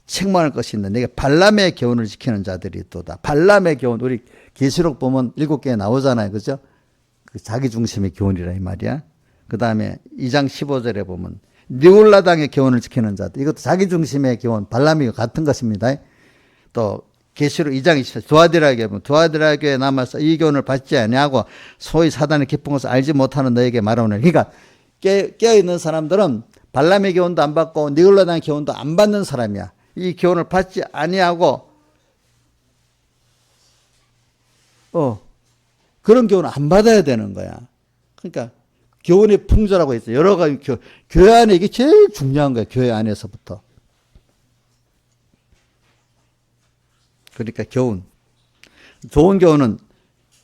책망할 것이 있는데 내가 발람의 교훈을 지키는 자들이 있도다. 발람의 교훈, 우리 계시록 보면 7개 나오잖아요. 그죠? 그 자기 중심의 교훈이라 이 말이야. 그 다음에 2장 15절에 보면 니울라당의 교훈을 지키는 자들. 이것도 자기 중심의 교훈, 발람이 같은 것입니다. 또 계시록 2장 24절 두아디라 보면 두아디라 교회에 남아서 이 교훈을 받지 아니하고 소위 사단의 깊은 것을 알지 못하는 너에게 말하오늘. 그러니까 깨어있는 사람들은 발람의 교훈도 안 받고 니울라당의 교훈도 안 받는 사람이야. 이 교훈을 받지 아니하고 그런 교훈을 안 받아야 되는 거야. 그러니까 교훈의 풍조라고 있어. 여러 가지 교회 안에 이게 제일 중요한 거야. 교회 안에서부터. 그러니까 교훈. 좋은 교훈은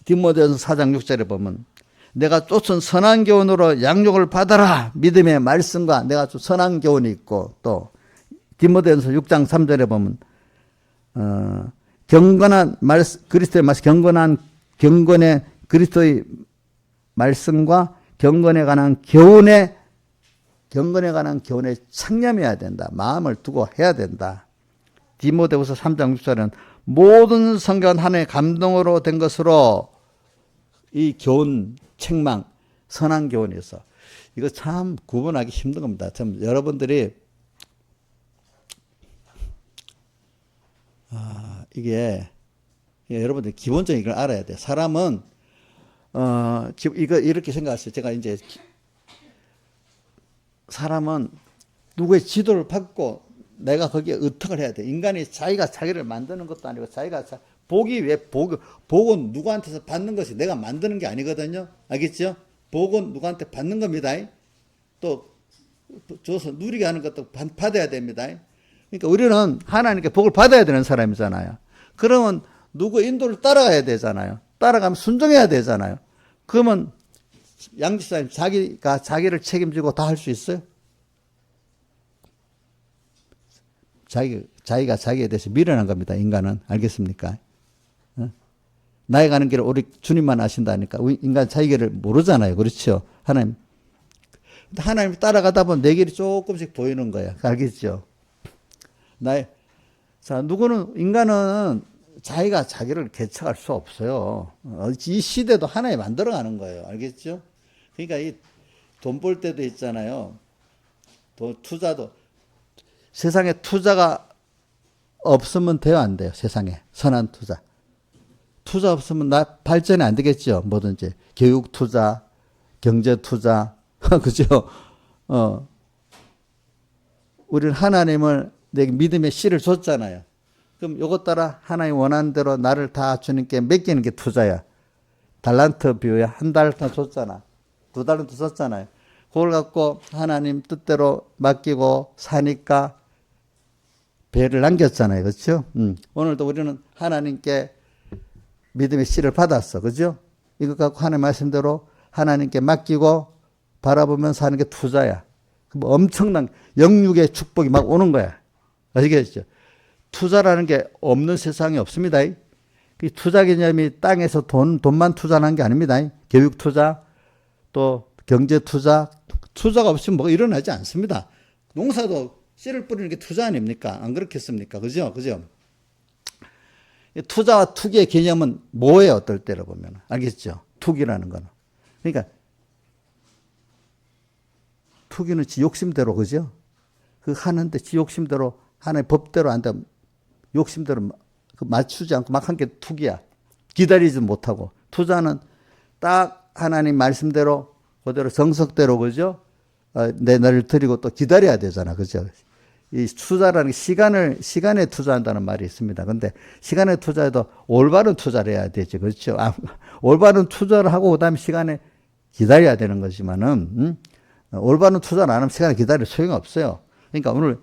디모데전서 4장 6절에 보면 내가 쫓은 선한 교훈으로 양육을 받아라. 믿음의 말씀과 내가 쫓은 선한 교훈이 있고 또 디모데전서 6장 3절에 보면 경건한 그리스도의 말씀, 경건의 그리스도의 말씀과 경건에 관한 교훈에 창념해야 된다. 마음을 두고 해야 된다. 디모데후서 3장 6절은 모든 성경은 하나님의 감동으로 된 것으로 이 교훈, 책망, 선한 교훈이 있어. 이거 참 구분하기 힘든 겁니다. 참 여러분들이 이게 여러분들 기본적인 걸 알아야 돼. 사람은 이거 이렇게 생각하세요. 제가 이제 사람은 누구의 지도를 받고 내가 거기에 의탁을 해야 돼. 인간이 자기가 자기를 만드는 것도 아니고 자기가 복은 누구한테서 받는 것이 내가 만드는 게 아니거든요. 알겠죠? 복은 누구한테 받는 겁니다. 또 줘서 누리게 하는 것도 받아야 됩니다. 그러니까 우리는 하나님께 복을 받아야 되는 사람이잖아요. 그러면 누구 인도를 따라가야 되잖아요. 따라가면 순종해야 되잖아요. 그러면 양집사님 자기가 자기를 책임지고 다 할 수 있어요? 자기가 자기에 대해서 미련한 겁니다. 인간은. 알겠습니까? 나의 가는 길을 우리 주님만 아신다니까. 인간 자기 길을 모르잖아요. 그렇죠? 하나님. 하나님 따라가다 보면 내 길이 조금씩 보이는 거야. 알겠죠? 누구는, 인간은 자기가 자기를 개척할 수 없어요. 이 시대도 하나에 만들어가는 거예요. 알겠죠? 그러니까 이 돈 벌 때도 있잖아요. 투자도. 세상에 투자가 없으면 돼요, 안 돼요? 세상에. 선한 투자. 투자 없으면 발전이 안 되겠죠. 뭐든지. 교육 투자, 경제 투자. 그죠? 우리는 하나님을 내게 믿음의 씨를 줬잖아요. 그럼 요것 따라 하나님 원하는 대로 나를 다 주님께 맡기는 게 투자야. 달란트 비유야. 한 달란트 줬잖아. 2달란트 줬잖아요. 그걸 갖고 하나님 뜻대로 맡기고 사니까 배를 남겼잖아요. 그렇죠? 오늘도 우리는 하나님께 믿음의 씨를 받았어. 그죠? 이것 갖고 하나님 말씀대로 하나님께 맡기고 바라보면서 하는 게 투자야. 뭐 엄청난 영육의 축복이 막 오는 거야. 아시겠죠? 투자라는 게 없는 세상이 없습니다. 이 투자 개념이 땅에서 돈만 투자하는 게 아닙니다. 교육 투자, 또 경제 투자, 투자가 없으면 뭐가 일어나지 않습니다. 농사도 씨를 뿌리는 게 투자 아닙니까? 안 그렇겠습니까? 그죠? 그죠? 투자와 투기의 개념은 뭐예요? 어떨 때로 보면. 알겠죠? 투기라는 거는. 그러니까 투기는 지 욕심대로, 그죠? 그 하는데 지 욕심대로 하나의 법대로 안 되면 욕심대로 맞추지 않고 막 한 게 투기야. 기다리지 못하고. 투자는 딱 하나님 말씀대로 그대로 정석대로, 그죠? 내 나를 드리고 또 기다려야 되잖아. 그죠? 이 투자라는 게 시간에 투자한다는 말이 있습니다. 근데 시간에 투자해도 올바른 투자를 해야 되지. 그렇죠? 올바른 투자를 하고 그다음에 시간에 기다려야 되는 거지만은, 올바른 투자를 안 하면 시간에 기다릴 소용이 없어요. 그러니까 오늘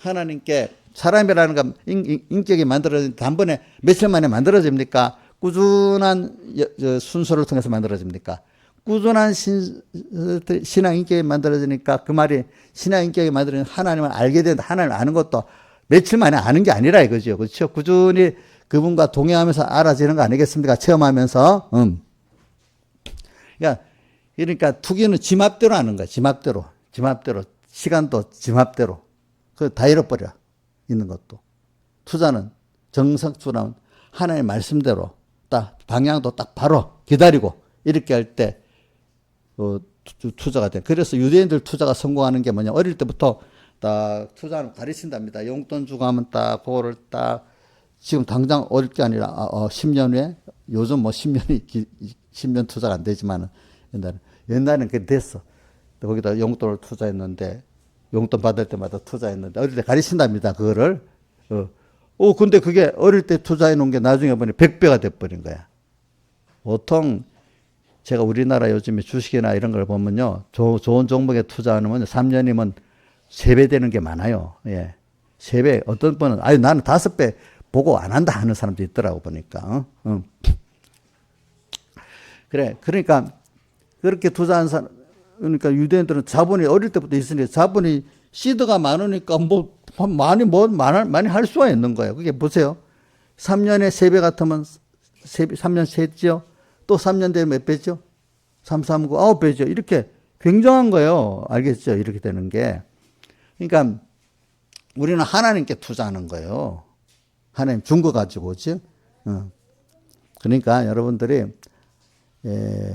하나님께 사람이라는 건 인격이 만들어진 단번에 며칠 만에 만들어집니까? 꾸준한 순서를 통해서 만들어집니까? 꾸준한 신앙 인격이 만들어지니까 그 말이 신앙 인격이 만들어지는 하나님을 알게 된다. 하나님을 아는 것도 며칠 만에 아는 게 아니라 이거죠. 그렇죠? 꾸준히 그분과 동행하면서 알아지는 거 아니겠습니까? 체험하면서. 그러니까 투기는 지 맘대로 하는 거야. 지 맘대로. 시간도 지 맘대로. 그거 다 잃어버려. 있는 것도. 투자는 정석주라는 하나님의 말씀대로 딱 방향도 딱 바로 기다리고 이렇게 할 때 투자가 돼. 그래서 유대인들 투자가 성공하는 게 뭐냐. 어릴 때부터 딱 투자를 가르친답니다. 용돈 주고 하면 딱 그거를 딱 지금 당장 어릴 게 아니라 10년 후에 요즘 뭐 10년 투자가 안 되지만은 옛날에는 그게 됐어. 거기다 용돈을 투자했는데 용돈 받을 때마다 투자했는데 어릴 때 가르친답니다. 그거를. 근데 그게 어릴 때 투자해 놓은 게 나중에 보니 100배가 돼버린 거야. 보통 제가 우리나라 요즘에 주식이나 이런 걸 보면요. 좋은 종목에 투자하면 3년이면 3배 되는 게 많아요. 예. 3배. 어떤 분은, 나는 5배 보고 안 한다 하는 사람도 있더라고 보니까. 그래. 그러니까 그렇게 투자한 사람, 그러니까 유대인들은 자본이 어릴 때부터 있으니까 자본이 시드가 많으니까 많이 할 수가 있는 거예요. 그게 보세요. 3년에 3배 같으면 3년 세죠. 또 3년 되면 몇 배죠? 3, 3, 9, 9배죠. 이렇게 굉장한 거예요. 알겠죠? 이렇게 되는 게. 그러니까 우리는 하나님께 투자하는 거예요. 하나님 준 거 가지고, 그렇지? 그러니까 여러분들이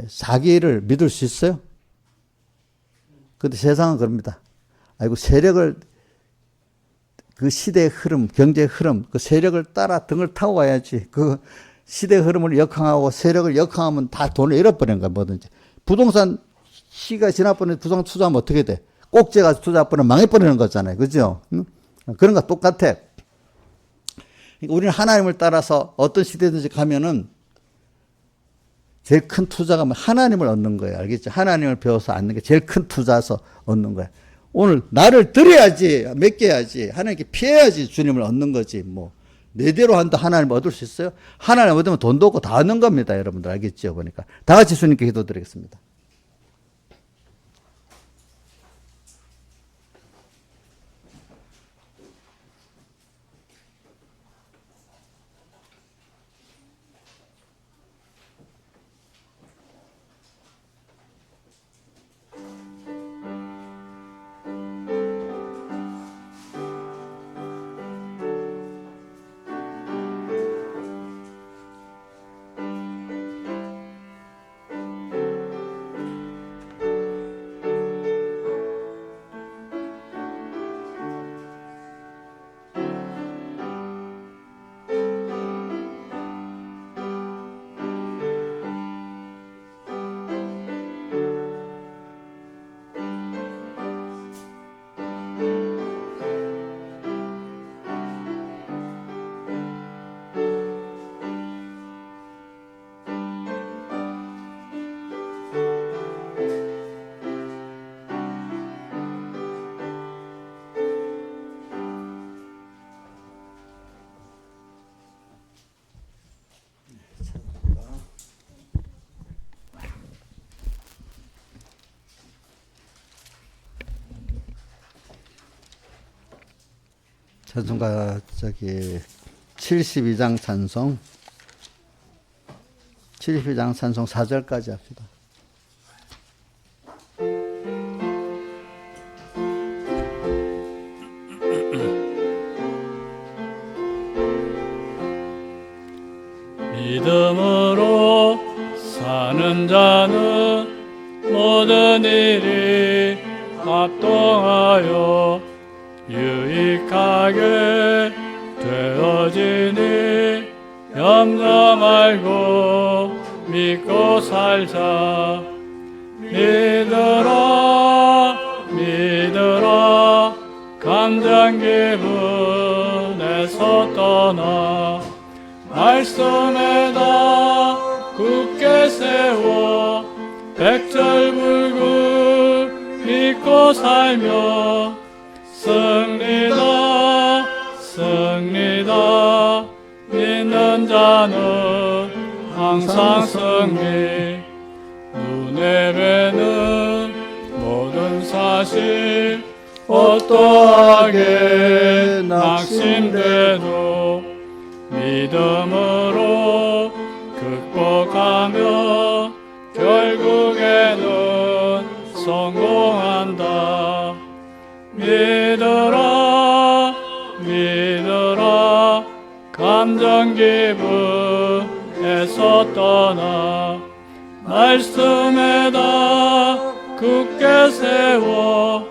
자기를 믿을 수 있어요? 근데 세상은 그럽니다. 세력을, 그 시대의 흐름, 경제의 흐름, 그 세력을 따라 등을 타고 가야지. 그 시대의 흐름을 역항하고 세력을 역항하면 다 돈을 잃어버리는 거야, 뭐든지. 부동산 시가 지나버리면 부동산 투자하면 어떻게 돼? 꼭지가 투자해버리면 망해버리는 거잖아요. 그죠? 그런 거 똑같아. 그러니까 우리는 하나님을 따라서 어떤 시대든지 가면은 제일 큰 투자가 하나님을 얻는 거예요. 알겠죠? 하나님을 배워서 얻는 게 제일 큰 투자서 얻는 거야. 오늘 나를 드려야지, 맡겨야지, 하나님께 피해야지 주님을 얻는 거지. 뭐 내 대로 한다 하나님 얻을 수 있어요? 하나님 얻으면 돈도 없고 다 얻는 겁니다. 여러분들 알겠죠? 보니까 다 같이 주님께 기도드리겠습니다. 찬송가 72장 찬송 72장 찬송 4절까지 합시다. 믿음으로 사는 자는 모든 일이 합동하여 유익하게 되어지니 염려 말고 믿고 살자. 믿으라 감정 기분에서 떠나 말씀에다 굳게 세워 백절불구 믿고 살며 승리다 믿는 자는 항상 승리. 눈에 뵈는 모든 사실 어떠하게 낙심돼도 믿음으로 극복하며 결국에는 성공한다. 믿으라 감정 기분에서 떠나 말씀에다 굳게 세워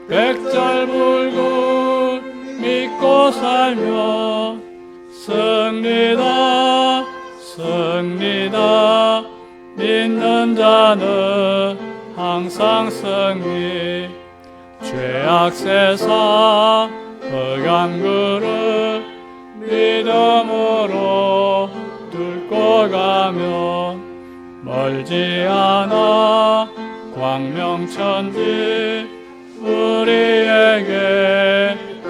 백절불구 믿고 살며 승리다 믿는 자는 항상 승리. 죄악 세상 흑암 그릇 믿음으로 뚫고 가면 멀지 않아 광명천지 우리에게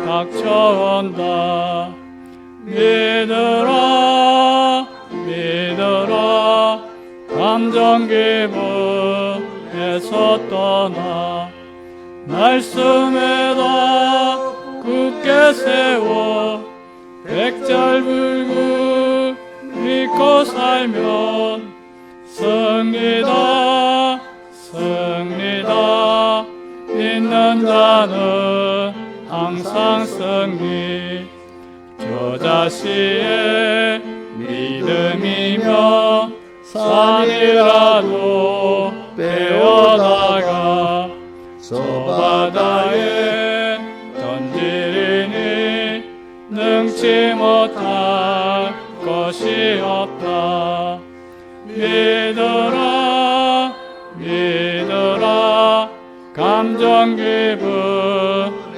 닥쳐온다. 믿으라 감정 기분에서 떠나 말씀에다 굳게 세워 백절불구 믿고 살면 승리다 믿는 자는 항상 승리. 겨자씨의 믿음이며 산이라도 베어다가 저 바다에 던지리니 능치 못할 것이 없다. 믿으라 감정 기분에서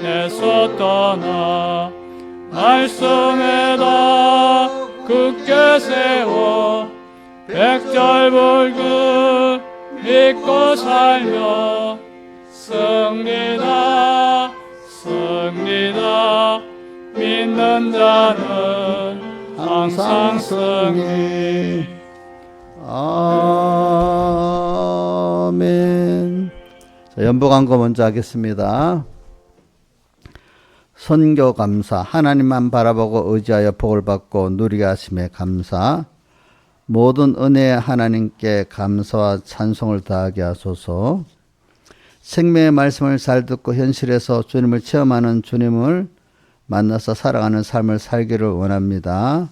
떠나 말씀에다 굳게 세워 백절불급 믿고 살며 승리다 승리다 믿는 자는 항상 승리. 아멘. 자, 연보 광고 먼저 하겠습니다. 선교 감사. 하나님만 바라보고 의지하여 복을 받고 누리게 하심에 감사. 모든 은혜의 하나님께 감사와 찬송을 다하게 하소서. 생명의 말씀을 잘 듣고 현실에서 주님을 체험하는 주님을 만나서 살아가는 삶을 살기를 원합니다.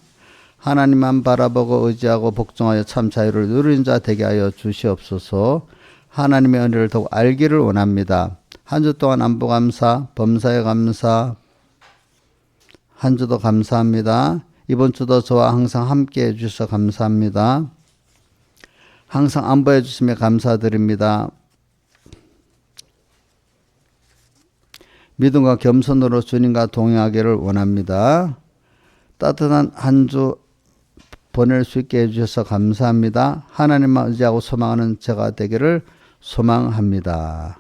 하나님만 바라보고 의지하고 복종하여 참 자유를 누리는 자 되게 하여 주시옵소서. 하나님의 은혜를 더욱 알기를 원합니다. 한 주 동안 안보 감사, 범사에 감사, 한 주도 감사합니다. 이번 주도 저와 항상 함께 해주셔서 감사합니다. 항상 안보해 주심에 감사드립니다. 믿음과 겸손으로 주님과 동행하기를 원합니다. 따뜻한 한 주 보낼 수 있게 해주셔서 감사합니다. 하나님만 의지하고 소망하는 제가 되기를 소망합니다.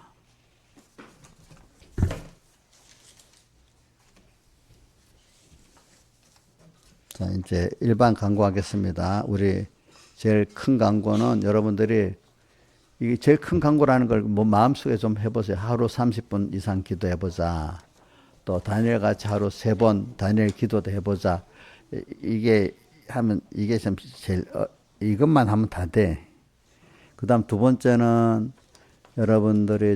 자, 이제 일반 광고하겠습니다. 우리 제일 큰 광고는 여러분들이 이게 제일 큰 광고라는 걸 뭐 마음속에 좀 해보세요. 하루 30분 이상 기도해보자. 또 다니엘 같이 하루 3번 다니엘 기도도 해보자. 이게 하면 이게 좀 제일 이것만 하면 다 돼. 그다음 두 번째는 여러분들이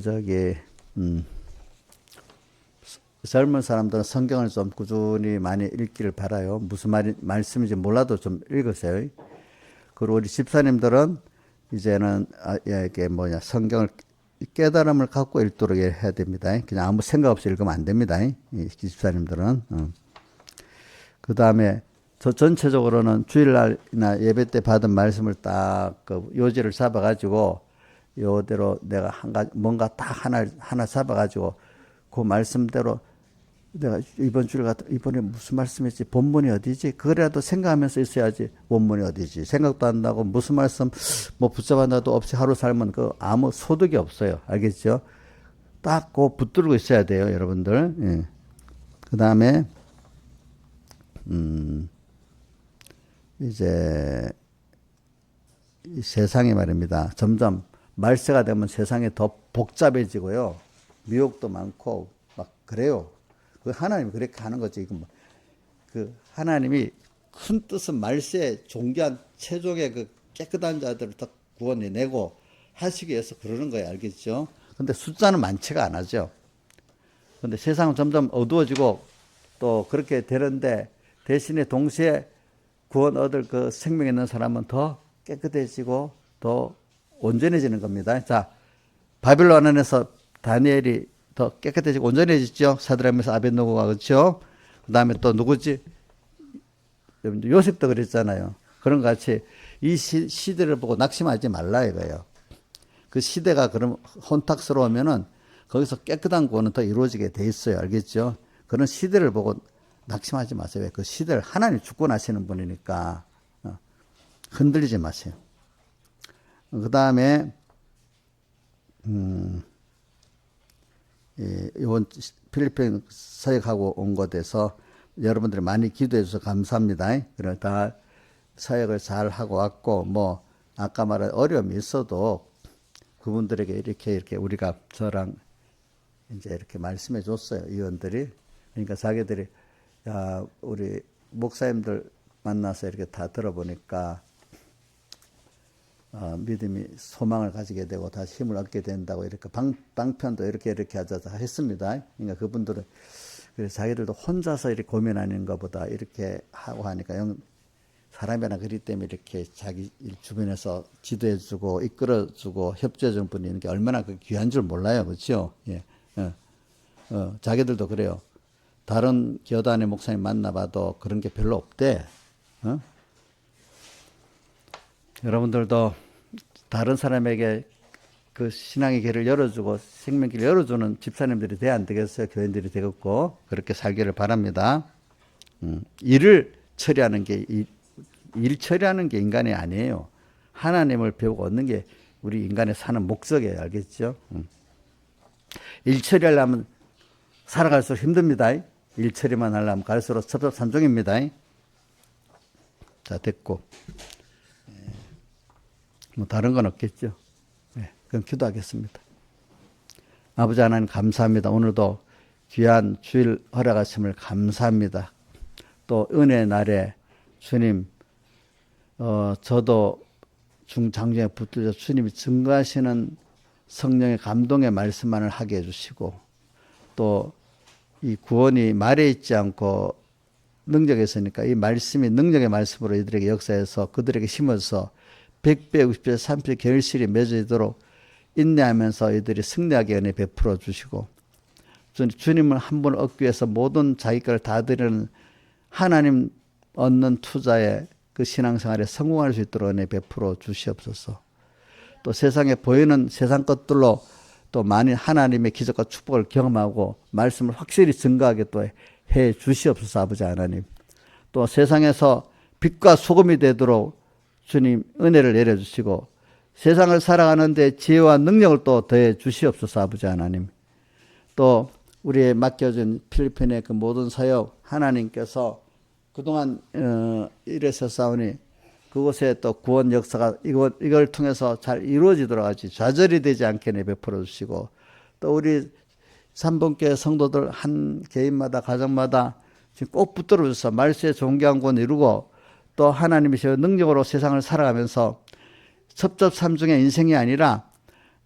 젊은 사람들은 성경을 좀 꾸준히 많이 읽기를 바라요. 무슨 말씀인지 몰라도 좀 읽으세요. 그리고 우리 집사님들은 이제는 이게 성경을 깨달음을 갖고 읽도록 해야 됩니다. 그냥 아무 생각 없이 읽으면 안 됩니다. 이 집사님들은. 그 다음에 저 전체적으로는 주일날이나 예배 때 받은 말씀을 딱 그 요지를 잡아가지고 요대로 내가 뭔가 딱 하나 잡아가지고 그 말씀대로 내가 이번에 무슨 말씀이지? 본문이 어디지? 그래도 생각하면서 있어야지. 본문이 어디지? 생각도 안 나고 무슨 말씀 뭐 붙잡아놔도 없이 하루 살면 그 아무 소득이 없어요. 알겠죠? 딱 그 붙들고 있어야 돼요, 여러분들. 예. 그 다음에 이제 이 세상이 말입니다. 점점 말세가 되면 세상이 더 복잡해지고요. 미혹도 많고 막 그래요. 그 하나님이 그렇게 하는 거지. 이거 그 하나님이 큰 뜻은 말세 존귀한 최종의 그 깨끗한 자들을 더 구원해내고 하시기 위해서 그러는 거예요. 알겠죠? 근데 숫자는 많지가 않아죠. 근데 세상은 점점 어두워지고 또 그렇게 되는데 대신에 동시에 구원 얻을 그 생명 있는 사람은 더 깨끗해지고 더 온전해지는 겁니다. 자, 바빌론 안에서 다니엘이 더 깨끗해지고 온전해지죠. 사드락메사 아벳노고가 그렇죠. 그 다음에 또 누구지? 요셉도 그랬잖아요. 그런 것 같이 이 시대를 보고 낙심하지 말라 이거예요. 그 시대가 그럼 혼탁스러우면은 거기서 깨끗한 구원은 더 이루어지게 돼 있어요. 알겠죠? 그런 시대를 보고 낙심하지 마세요. 그 시대를 하나님 주권하시는 분이니까 흔들리지 마세요. 그 다음에 이번 필리핀 사역하고 온 것에서 여러분들이 많이 기도해 주셔서 감사합니다. 그래 다 사역을 잘 하고 왔고 뭐 아까 말한 어려움이 있어도 그분들에게 이렇게 우리가 저랑 이제 이렇게 말씀해 줬어요. 의원들이. 그러니까 자기들이 야, 우리 목사님들 만나서 이렇게 다 들어보니까 믿음이 소망을 가지게 되고 다시 힘을 얻게 된다고 이렇게 방편도 이렇게 하자 했습니다. 그러니까 그분들은 그래서 자기들도 혼자서 이렇게 고민하는 것보다 이렇게 하고 하니까 사람이나 그리 때문에 이렇게 자기 주변에서 지도해주고 이끌어주고 협조해주는 분이 있는 게 얼마나 그 귀한 줄 몰라요. 그렇죠? 예. 자기들도 그래요. 다른 교단의 목사님 만나봐도 그런 게 별로 없대. 여러분들도 다른 사람에게 그 신앙의 길을 열어주고 생명길을 열어주는 집사님들이 돼야 안 되겠어요? 교인들이 되겠고 그렇게 살기를 바랍니다. 일을 처리하는 게 일 처리하는 게 인간이 아니에요. 하나님을 배우고 얻는 게 우리 인간의 사는 목적이에요. 알겠죠? 일처리 하려면 살아갈수록 힘듭니다. 일처리만 하려면 갈수록 첩첩산중입니다. 자, 됐고. 뭐 다른 건 없겠죠. 네, 그럼 기도하겠습니다. 아버지 하나님 감사합니다. 오늘도 귀한 주일 허락하심을 감사합니다. 또 은혜의 날에 주님, 저도 중장중에 붙들려 주님이 증거하시는 성령의 감동의 말씀만을 하게 해주시고, 또 이 구원이 말에 있지 않고 능력에 있으니까 이 말씀이 능력의 말씀으로 이들에게 역사해서 그들에게 심어서 100배, 60배, 30배 결실이 맺어지도록 인내하면서 이들이 승리하게 은혜 베풀어 주시고, 주님을 한 분 얻기 위해서 모든 자기 것을 다 드리는 하나님 얻는 투자에 그 신앙생활에 성공할 수 있도록 은혜 베풀어 주시옵소서. 또 세상에 보이는 세상 것들로 또 많이 하나님의 기적과 축복을 경험하고 말씀을 확실히 증거하게 또 해 주시옵소서. 아버지 하나님, 또 세상에서 빛과 소금이 되도록 주님 은혜를 내려주시고 세상을 살아가는데 지혜와 능력을 또 더해 주시옵소서. 아버지 하나님, 또 우리의 맡겨진 필리핀의 그 모든 사역 하나님께서 그동안 일했었사오니 그곳에 또 구원 역사가 이걸 통해서 잘 이루어지도록 하지 좌절이 되지 않게 베풀어 주시고, 또 우리 삼분교회 성도들 한 개인마다 가정마다 지금 꼭 붙들어 주셔서 말세의 존귀한 구원 이루고 또 하나님이시여 능력으로 세상을 살아가면서 첩첩산중의 인생이 아니라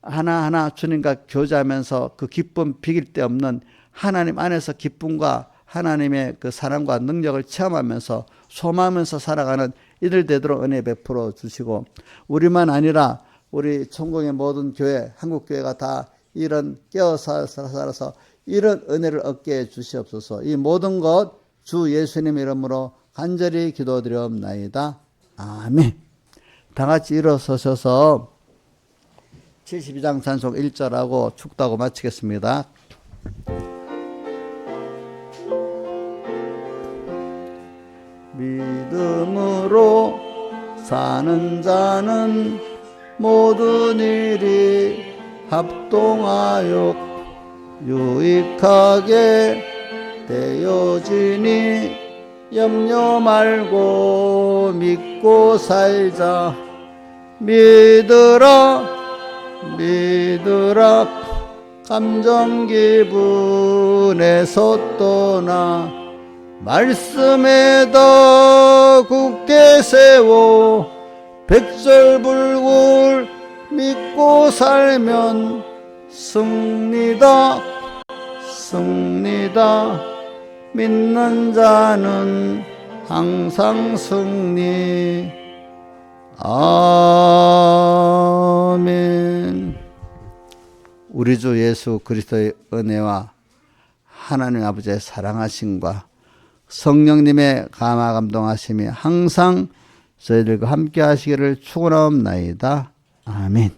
하나하나 주님과 교제하면서 그 기쁨 비길 데 없는 하나님 안에서 기쁨과 하나님의 그 사랑과 능력을 체험하면서 소망하면서 살아가는 이들 되도록 은혜 베풀어 주시고, 우리만 아니라 우리 천국의 모든 교회, 한국교회가 다 이런 깨어서 살아서 이런 은혜를 얻게 해 주시옵소서. 이 모든 것 주 예수님 이름으로 간절히 기도드리옵나이다. 아멘. 다 같이 일어서셔서 72장 찬송 1절하고 축도하고 마치겠습니다. 믿음으로 사는 자는 모든 일이 합동하여 유익하게 되어지니 염려 말고 믿고 살자. 믿으라 감정 기분에서 떠나 말씀에 더 굳게 세워 백설불굴 믿고 살면 승리다. 믿는 자는 항상 승리. 아멘. 우리 주 예수 그리스도의 은혜와 하나님 아버지의 사랑하심과 성령님의 감화 감동하심이 항상 저희들과 함께 하시기를 축원하옵나이다. 아멘.